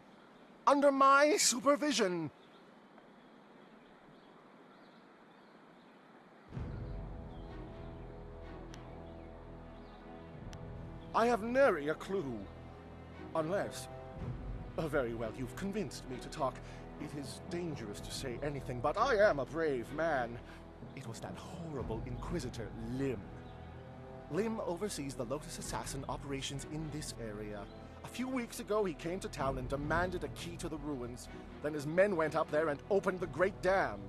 Under my supervision. I have nary a clue. Unless... very well, you've convinced me to talk. It is dangerous to say anything, but I am a brave man. It was that horrible Inquisitor, Lim. Lim oversees the Lotus Assassin operations in this area. A few weeks ago, he came to town and demanded a key to the ruins. Then his men went up there and opened the Great Dam.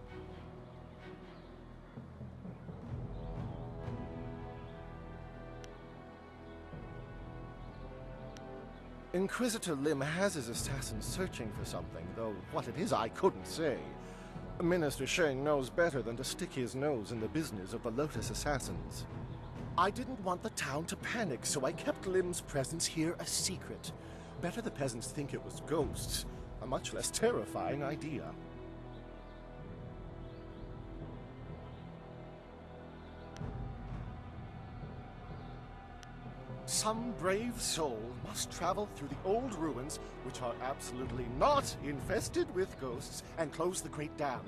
Inquisitor Lim has his assassins searching for something, though what it is I couldn't say. Minister Sheng knows better than to stick his nose in the business of the Lotus assassins. I didn't want the town to panic, so I kept Lim's presence here a secret. Better the peasants think it was ghosts. A much less terrifying idea. Some brave soul must travel through the old ruins, which are absolutely not infested with ghosts, and close the Great Dam.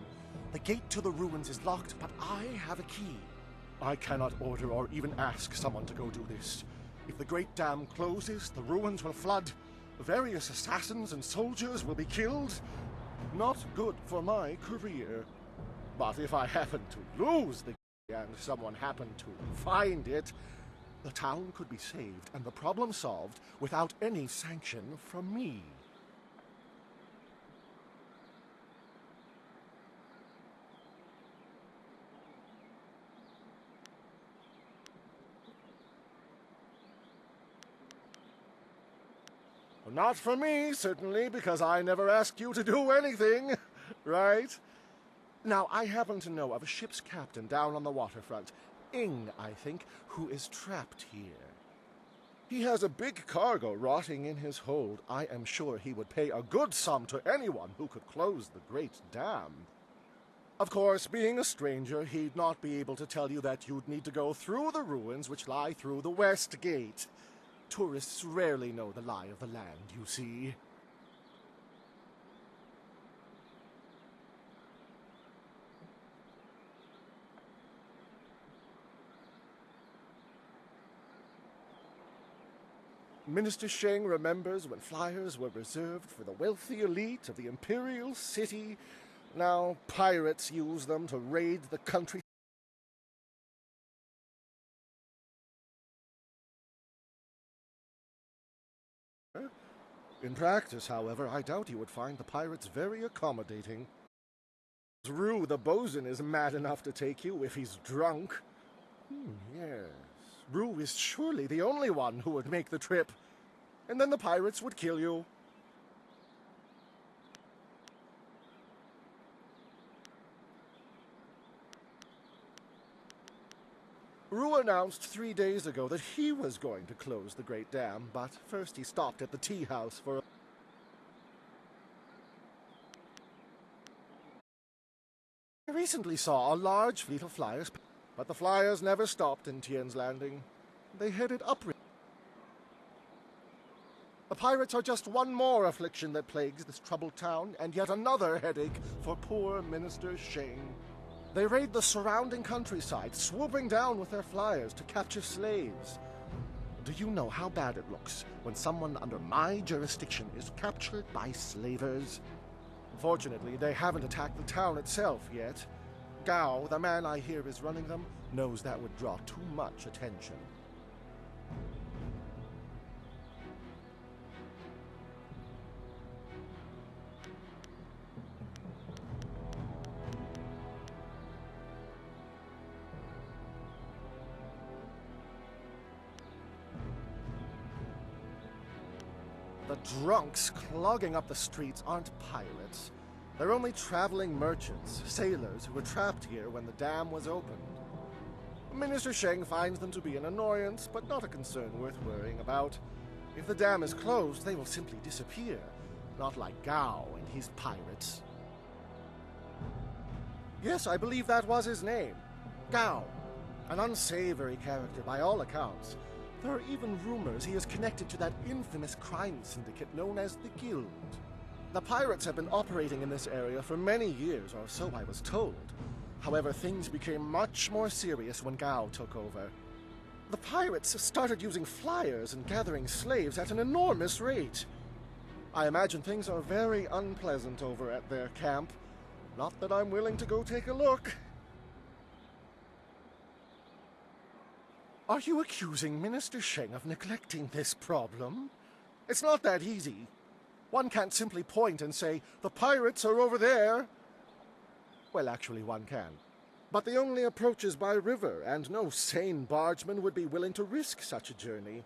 The gate to the ruins is locked, but I have a key. I cannot order or even ask someone to go do this. If the Great Dam closes, the ruins will flood. Various assassins and soldiers will be killed. Not good for my career. But if I happen to lose the key and someone happened to find it, the town could be saved and the problem solved without any sanction from me. Not for me, certainly, because I never asked you to do anything, right? Now, I happen to know of a ship's captain down on the waterfront, Ing, I think, who is trapped here. He has a big cargo rotting in his hold. I am sure he would pay a good sum to anyone who could close the Great Dam. Of course, being a stranger, he'd not be able to tell you that you'd need to go through the ruins which lie through the West Gate. Tourists rarely know the lie of the land, you see. Minister Sheng remembers when flyers were reserved for the wealthy elite of the Imperial City. Now pirates use them to raid the country. In practice, however, I doubt you would find the pirates very accommodating. Rue the bosun is mad enough to take you if he's drunk. Yes. Rue is surely the only one who would make the trip. And then the pirates would kill you. Rue announced 3 days ago that he was going to close the Great Dam, but first he stopped at the tea house for I recently saw a large fleet of flyers, but the flyers never stopped in Tien's Landing. They headed upriver. The pirates are just one more affliction that plagues this troubled town, and yet another headache for poor Minister Sheng. They raid the surrounding countryside, swooping down with their flyers to capture slaves. Do you know how bad it looks when someone under my jurisdiction is captured by slavers? Fortunately, they haven't attacked the town itself yet. Gao, the man I hear is running them, knows that would draw too much attention. The drunks clogging up the streets aren't pirates. They're only traveling merchants, sailors who were trapped here when the dam was opened. Minister Sheng finds them to be an annoyance, but not a concern worth worrying about. If the dam is closed, they will simply disappear. Not like Gao and his pirates. Yes, I believe that was his name. Gao. An unsavory character by all accounts. There are even rumors he is connected to that infamous crime syndicate known as the Guild. The pirates have been operating in this area for many years, or so I was told. However, things became much more serious when Gao took over. The pirates started using flyers and gathering slaves at an enormous rate. I imagine things are very unpleasant over at their camp. Not that I'm willing to go take a look. Are you accusing Minister Sheng of neglecting this problem? It's not that easy. One can't simply point and say, the pirates are over there. Well, actually, one can. But the only approach is by river, and no sane bargeman would be willing to risk such a journey.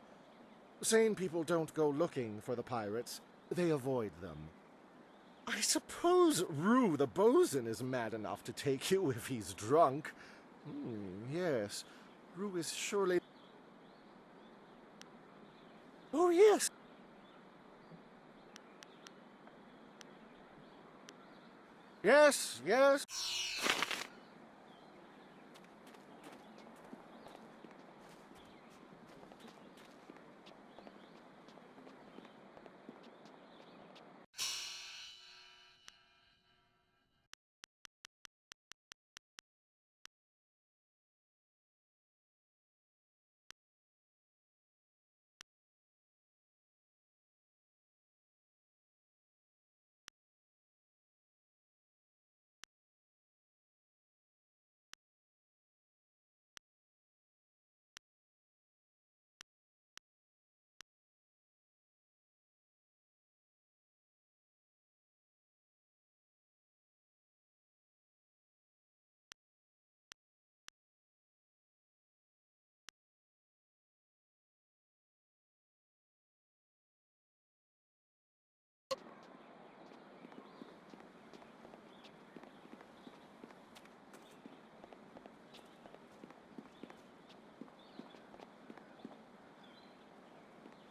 Sane people don't go looking for the pirates. They avoid them. I suppose Rue the bosun is mad enough to take you if he's drunk. Yes. Rue is surely... Oh, yes. Yes, yes.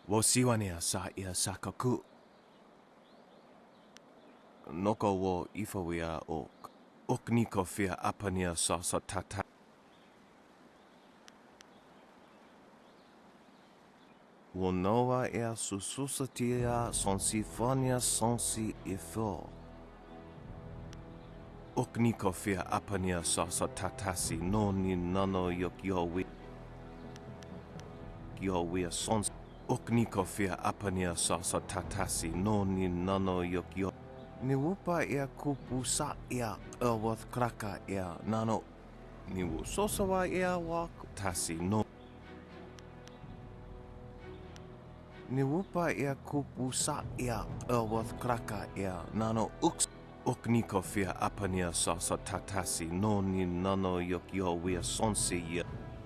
Wo siwania sa ia sakaku. Noko wo ifawia ok. Okniko fia apania sa tata. Wo noa ea sususatia sonsifonia sonsi ifo. Okniko fia apania sa tatasi no ni nano yokyowi. Yowia sons. Okniko fia apania sa tatasi no ni nano yokyo. Ni wupa ea kupu sa ea erwath kraka ea nano. Ni wu sosawa ea wak tasi no. Ni wupa ea kupu sa ea erwath kraka ea nano uks. Okniko fia apania sa tatasi no ni nano yokyo wia sonsi ya.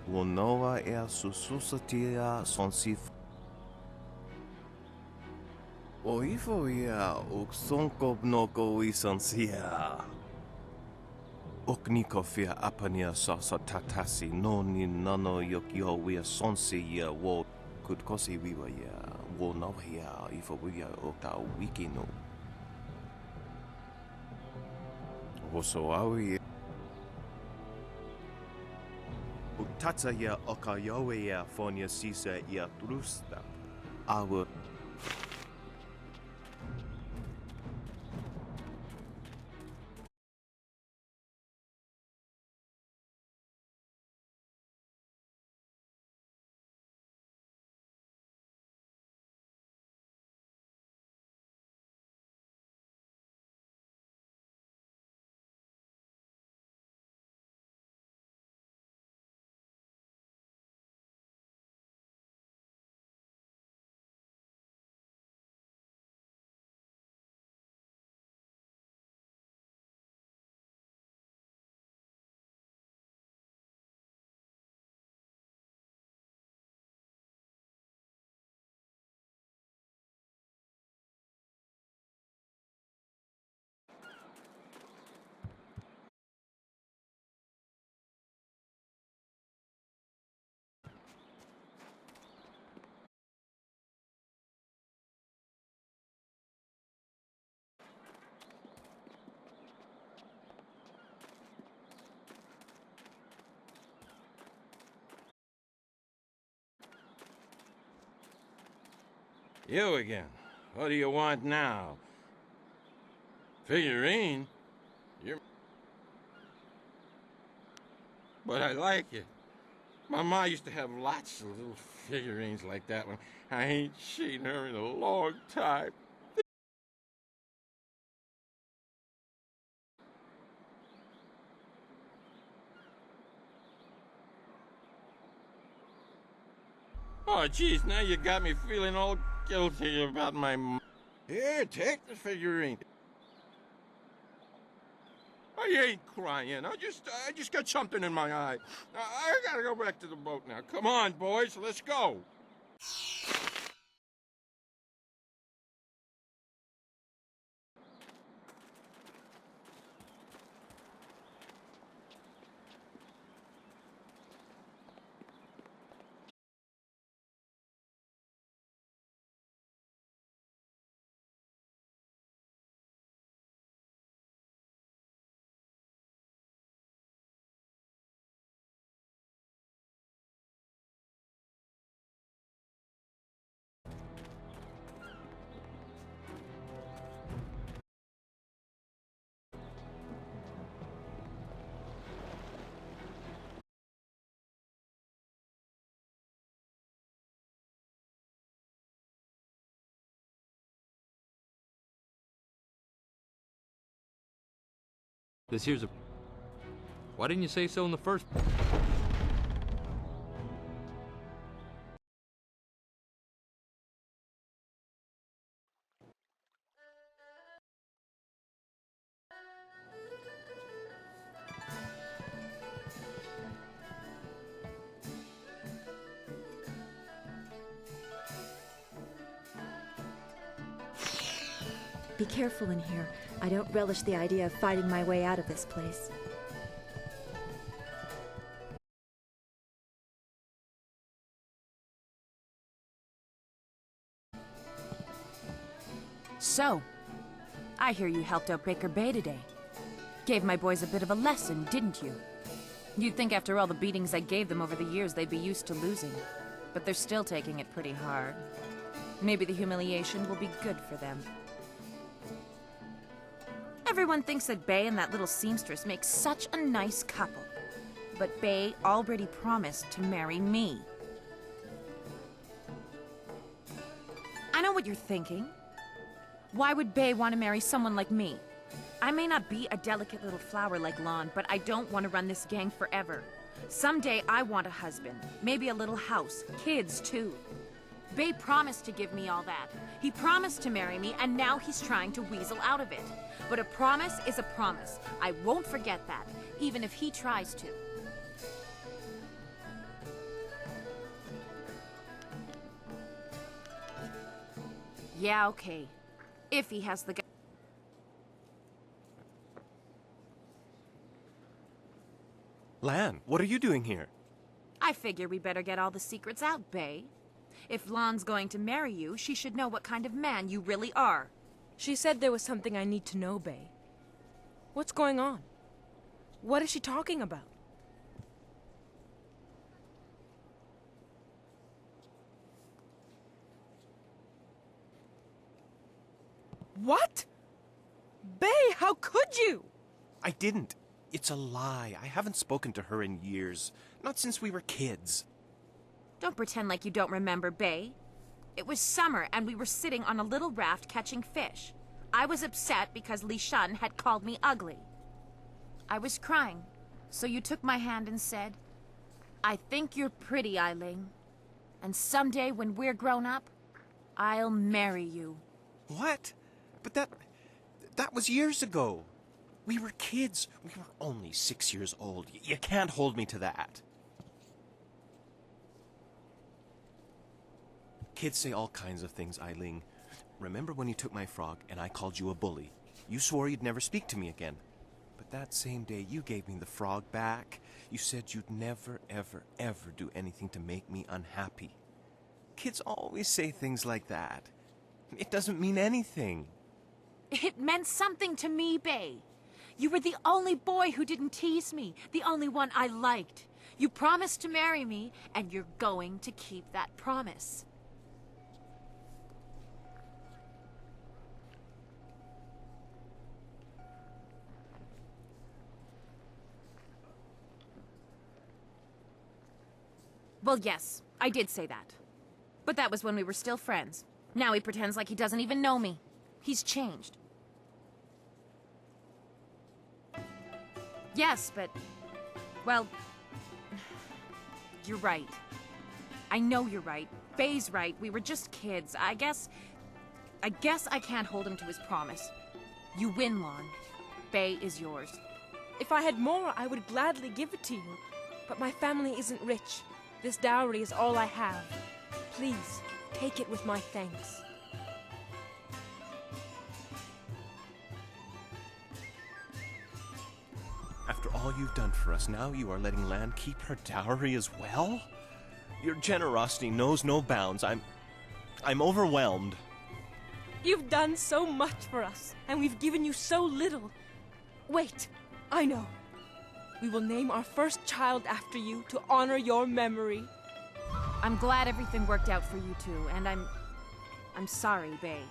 Wonoa ea sususatia sonsi. O ifo ia uksonko noko isansia. Okniko fia apania sa tatasi no ni nano yokyo wia sonsi ia wo kutkosi wiwa ia wo nawa ia ifo wia okta wiki no. Woso awi Utatsa ia okayowe ia fonia sisa ia trusta. Awa You again. What do you want now? Figurine? You're... But I like it. My ma used to have lots of little figurines like that one. I ain't seen her in a long time. Oh, geez, now you got me feeling all guilty about my... Here, take the figurine. I ain't crying. I just got something in my eye. I gotta go back to the boat now. Come on, boys, let's go. This here's a... Why didn't you say so in the first... Be careful in here. I don't relish the idea of fighting my way out of this place. So, I hear you helped out Baker Bay today. Gave my boys a bit of a lesson, didn't you? You'd think after all the beatings I gave them over the years they'd be used to losing. But they're still taking it pretty hard. Maybe the humiliation will be good for them. Everyone thinks that Bay and that little seamstress make such a nice couple. But Bay already promised to marry me. I know what you're thinking. Why would Bay want to marry someone like me? I may not be a delicate little flower like Lon, but I don't want to run this gang forever. Someday I want a husband, maybe a little house, kids too. Bay promised to give me all that. He promised to marry me, and now he's trying to weasel out of it. But a promise is a promise. I won't forget that, even if he tries to. Yeah, okay. If he has the... Lan, what are you doing here? I figure we better get all the secrets out, Bay. If Lon's going to marry you, she should know what kind of man you really are. She said there was something I need to know, Bay. What's going on? What is she talking about? What? Bay, how could you? I didn't. It's a lie. I haven't spoken to her in years. Not since we were kids. Don't pretend like you don't remember, Bay. It was summer, and we were sitting on a little raft catching fish. I was upset because Li Shan had called me ugly. I was crying, so you took my hand and said, "I think you're pretty, Ailing. And someday when we're grown up, I'll marry you." What? But that was years ago. We were kids. We were only 6 years old. You can't hold me to that. Kids say all kinds of things, Ailing. Remember when you took my frog and I called you a bully? You swore you'd never speak to me again. But that same day you gave me the frog back. You said you'd never, ever, ever do anything to make me unhappy. Kids always say things like that. It doesn't mean anything. It meant something to me, Bay. You were the only boy who didn't tease me, the only one I liked. You promised to marry me, and you're going to keep that promise. Well, yes, I did say that. But that was when we were still friends. Now he pretends like he doesn't even know me. He's changed. Yes, but... well... you're right. I know you're right. Bay's right. We were just kids. I guess I can't hold him to his promise. You win, Lon. Bay is yours. If I had more, I would gladly give it to you. But my family isn't rich. This dowry is all I have. Please, take it with my thanks. After all you've done for us, now you are letting Lan keep her dowry as well? Your generosity knows no bounds. I'm overwhelmed. You've done so much for us, and we've given you so little. Wait, I know. We will name our first child after you to honor your memory. I'm glad everything worked out for you two, and I'm sorry, Bay.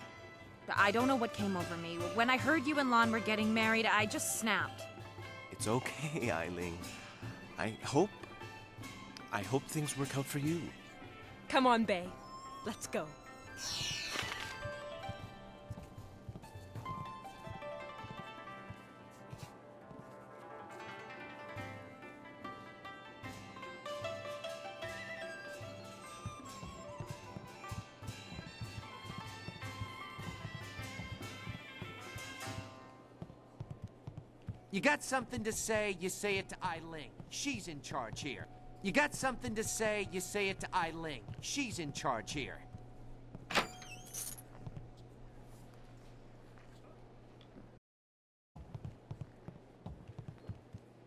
I don't know what came over me. When I heard you and Lon were getting married, I just snapped. It's okay, Ailing. I hope things work out for you. Come on, Bay. Let's go. You got something to say, you say it to Eiling. She's in charge here. You got something to say, you say it to Eiling. She's in charge here.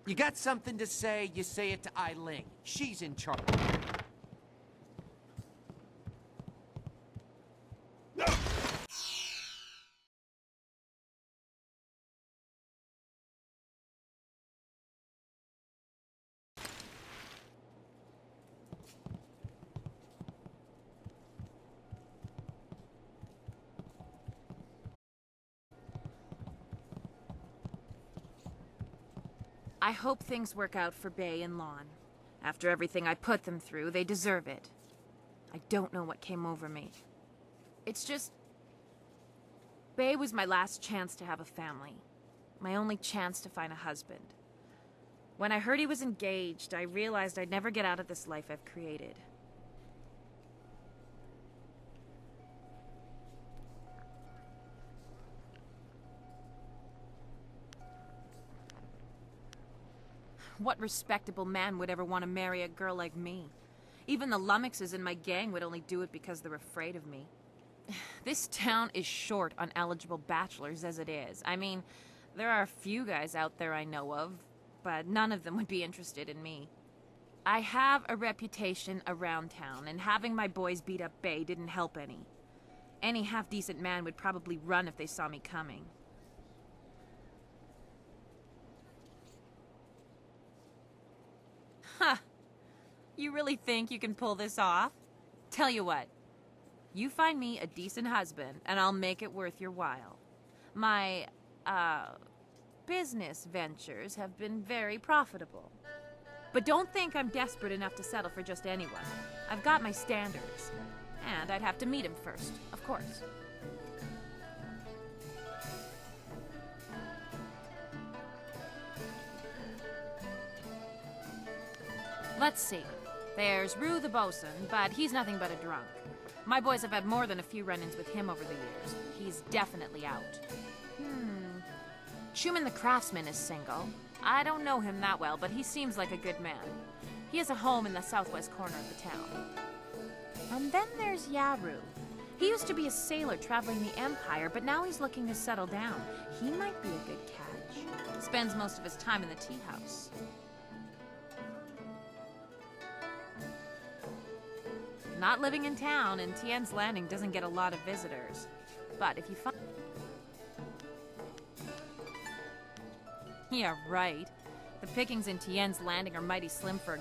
You got something to say, you say it to Eiling. She's in charge. I hope things work out for Bay and Lon. After everything I put them through, they deserve it. I don't know what came over me. It's just... Bay was my last chance to have a family. My only chance to find a husband. When I heard he was engaged, I realized I'd never get out of this life I've created. What respectable man would ever want to marry a girl like me? Even the lummoxes in my gang would only do it because they're afraid of me. This town is short on eligible bachelors as it is. I mean, there are a few guys out there I know of, but none of them would be interested in me. I have a reputation around town, and having my boys beat up Bay didn't help any. Any half-decent man would probably run if they saw me coming. Huh. You really think you can pull this off? Tell you what. You find me a decent husband, and I'll make it worth your while. My, business ventures have been very profitable. But don't think I'm desperate enough to settle for just anyone. I've got my standards. And I'd have to meet him first, of course. Let's see. There's Rue the bosun, but he's nothing but a drunk. My boys have had more than a few run-ins with him over the years. He's definitely out. Schumann the craftsman is single. I don't know him that well, but he seems like a good man. He has a home in the southwest corner of the town. And then there's Yaru. He used to be a sailor traveling the Empire, but now he's looking to settle down. He might be a good catch. Spends most of his time in the tea house. Not living in town, and Tien's Landing doesn't get a lot of visitors. But if you find... Yeah, right. The pickings in Tien's Landing are mighty slim for...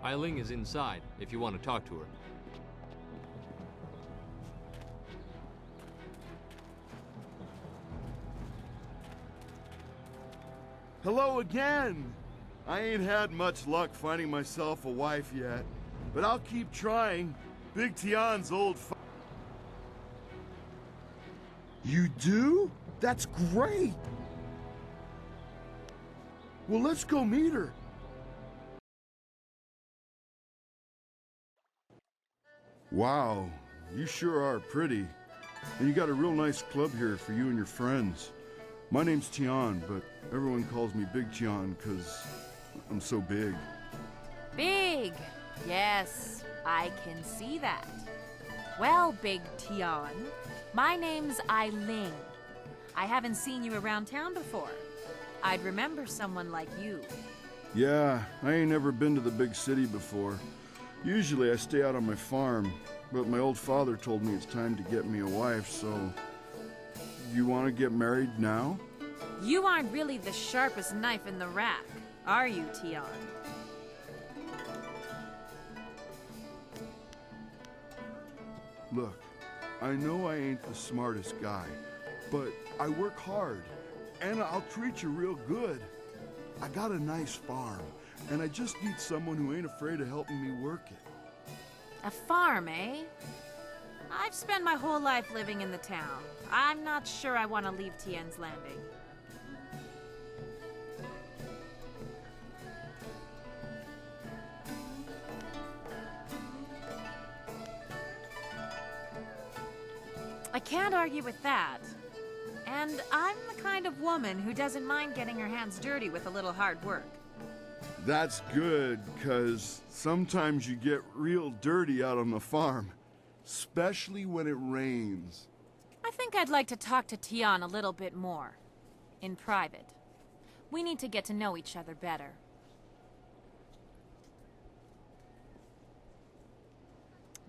Eiling is inside, if you want to talk to her. Hello again! I ain't had much luck finding myself a wife yet, but I'll keep trying. Big Tian's old You do? That's great! Well, let's go meet her. Wow, you sure are pretty. And you got a real nice club here for you and your friends. My name's Tian, but everyone calls me Big Tian because I'm so big. Big! Yes, I can see that. Well, Big Tian, my name's Eiling. I haven't seen you around town before. I'd remember someone like you. Yeah, I ain't never been to the big city before. Usually I stay out on my farm, but my old father told me it's time to get me a wife, so... You want to get married now? You aren't really the sharpest knife in the rack, are you, Tian? Look, I know I ain't the smartest guy, but I work hard, and I'll treat you real good. I got a nice farm, and I just need someone who ain't afraid of helping me work it. A farm, eh? I've spent my whole life living in the town. I'm not sure I want to leave Tien's Landing. I can't argue with that. And I'm the kind of woman who doesn't mind getting her hands dirty with a little hard work. That's good, 'cause sometimes you get real dirty out on the farm, especially when it rains. I think I'd like to talk to Tian a little bit more. In private. We need to get to know each other better.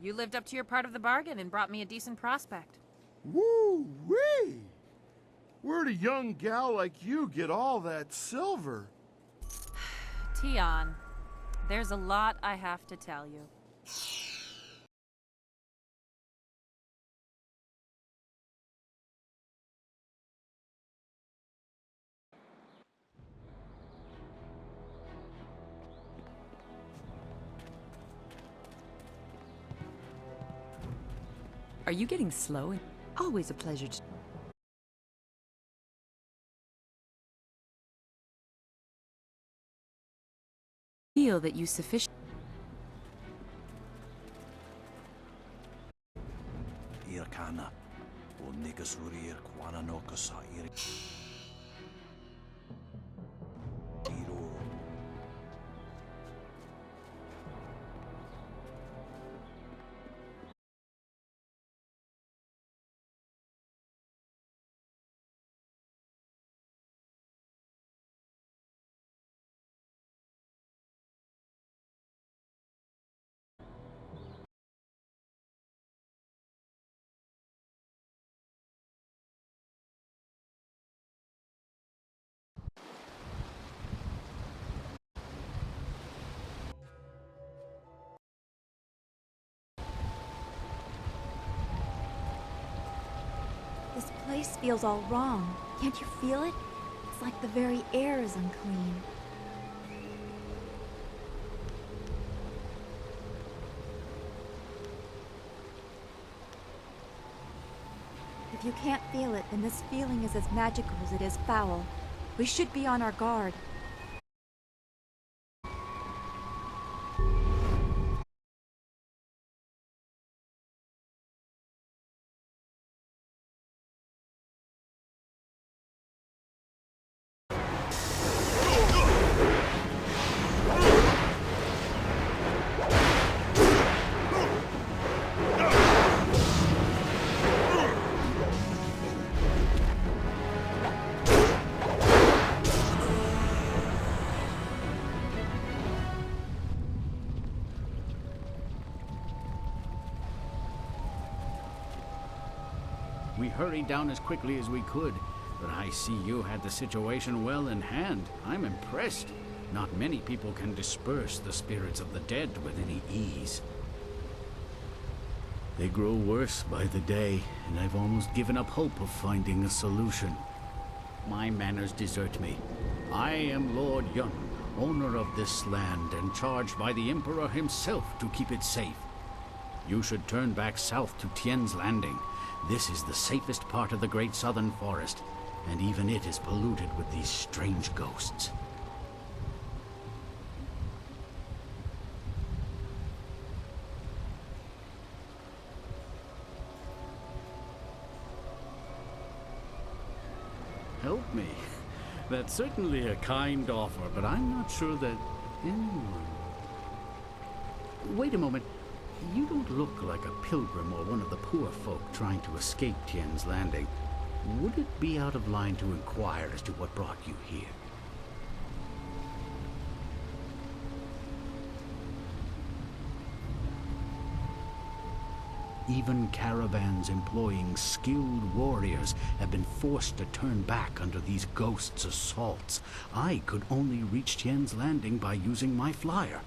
You lived up to your part of the bargain and brought me a decent prospect. Woo-wee! Where'd a young gal like you get all that silver? Tian, there's a lot I have to tell you. Are you getting slow? Always a pleasure to... feel that you sufficient... Irkana, o Nigasurir Kwananoka Iri. This place feels all wrong. Can't you feel it? It's like the very air is unclean. If you can't feel it, then this feeling is as magical as it is foul. We should be on our guard. We hurried down as quickly as we could, but I see you had the situation well in hand. I'm impressed. Not many people can disperse the spirits of the dead with any ease. They grow worse by the day, and I've almost given up hope of finding a solution. My manners desert me. I am Lord Yun, owner of this land, and charged by the Emperor himself to keep it safe. You should turn back south to Tien's Landing. This is the safest part of the Great Southern Forest, and even it is polluted with these strange ghosts. Help me. That's certainly a kind offer, but I'm not sure that anyone... Wait a moment. You don't look like a pilgrim or one of the poor folk trying to escape Tien's Landing. Would it be out of line to inquire as to what brought you here? Even caravans employing skilled warriors have been forced to turn back under these ghosts' assaults. I could only reach Tien's Landing by using my flyer.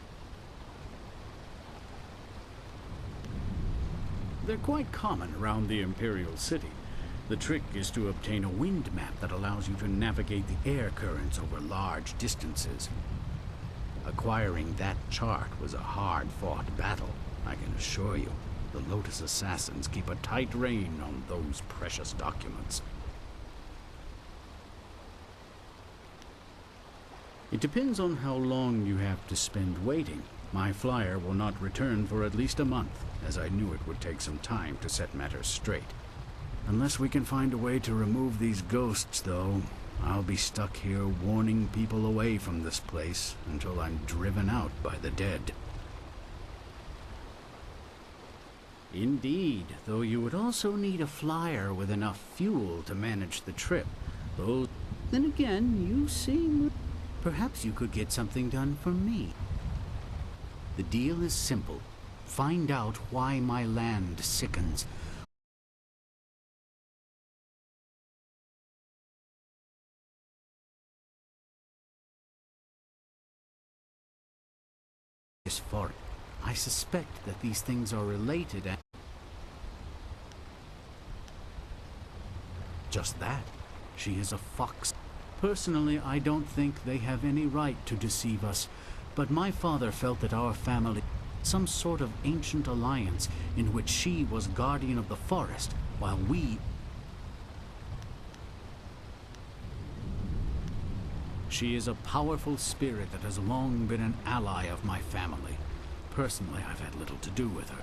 They're quite common around the Imperial City. The trick is to obtain a wind map that allows you to navigate the air currents over large distances. Acquiring that chart was a hard-fought battle, I can assure you. The Lotus Assassins keep a tight rein on those precious documents. It depends on how long you have to spend waiting. My flyer will not return for at least a month, as I knew it would take some time to set matters straight. Unless we can find a way to remove these ghosts, though, I'll be stuck here warning people away from this place until I'm driven out by the dead. Indeed, though you would also need a flyer with enough fuel to manage the trip. Though, then again, you seem... Perhaps you could get something done for me. The deal is simple. Find out why my land sickens. For it. I suspect that these things are related and... Just that. She is a fox. Personally, I don't think they have any right to deceive us, but my father felt that our family... some sort of ancient alliance in which she was guardian of the forest, while we... She is a powerful spirit that has long been an ally of my family. Personally, I've had little to do with her.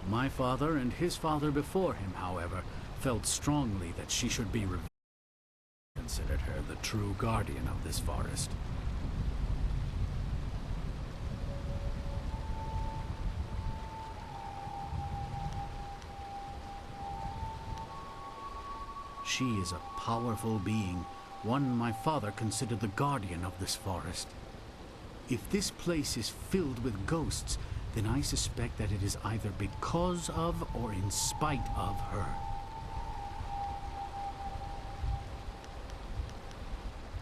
My father and his father before him, however, felt strongly that she should be revered. Considered her the true guardian of this forest. She is a powerful being, one my father considered the guardian of this forest. If this place is filled with ghosts, then I suspect that it is either because of or in spite of her.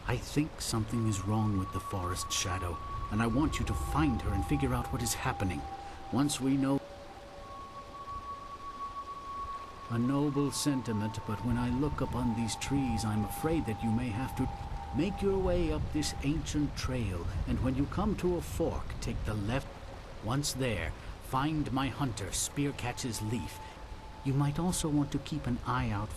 I think something is wrong with the Forest Shadow, and I want you to find her and figure out what is happening. Once we know... A noble sentiment, but when I look upon these trees, I'm afraid that you may have to make your way up this ancient trail, and when you come to a fork, take the left. Once there, find my hunter, Spearcatch's Leaf. You might also want to keep an eye out.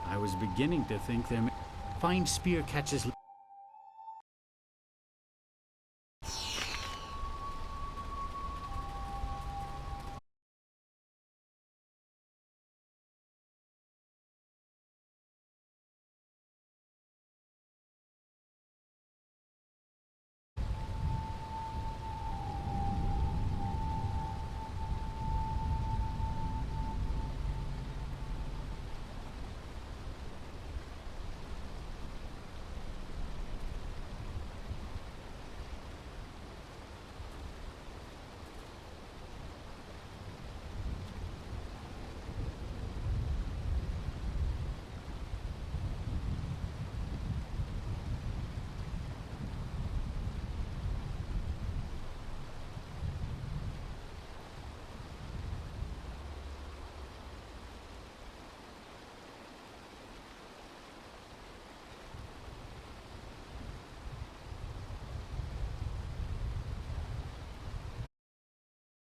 I was beginning to think there may... Find Spearcatch's Leaf.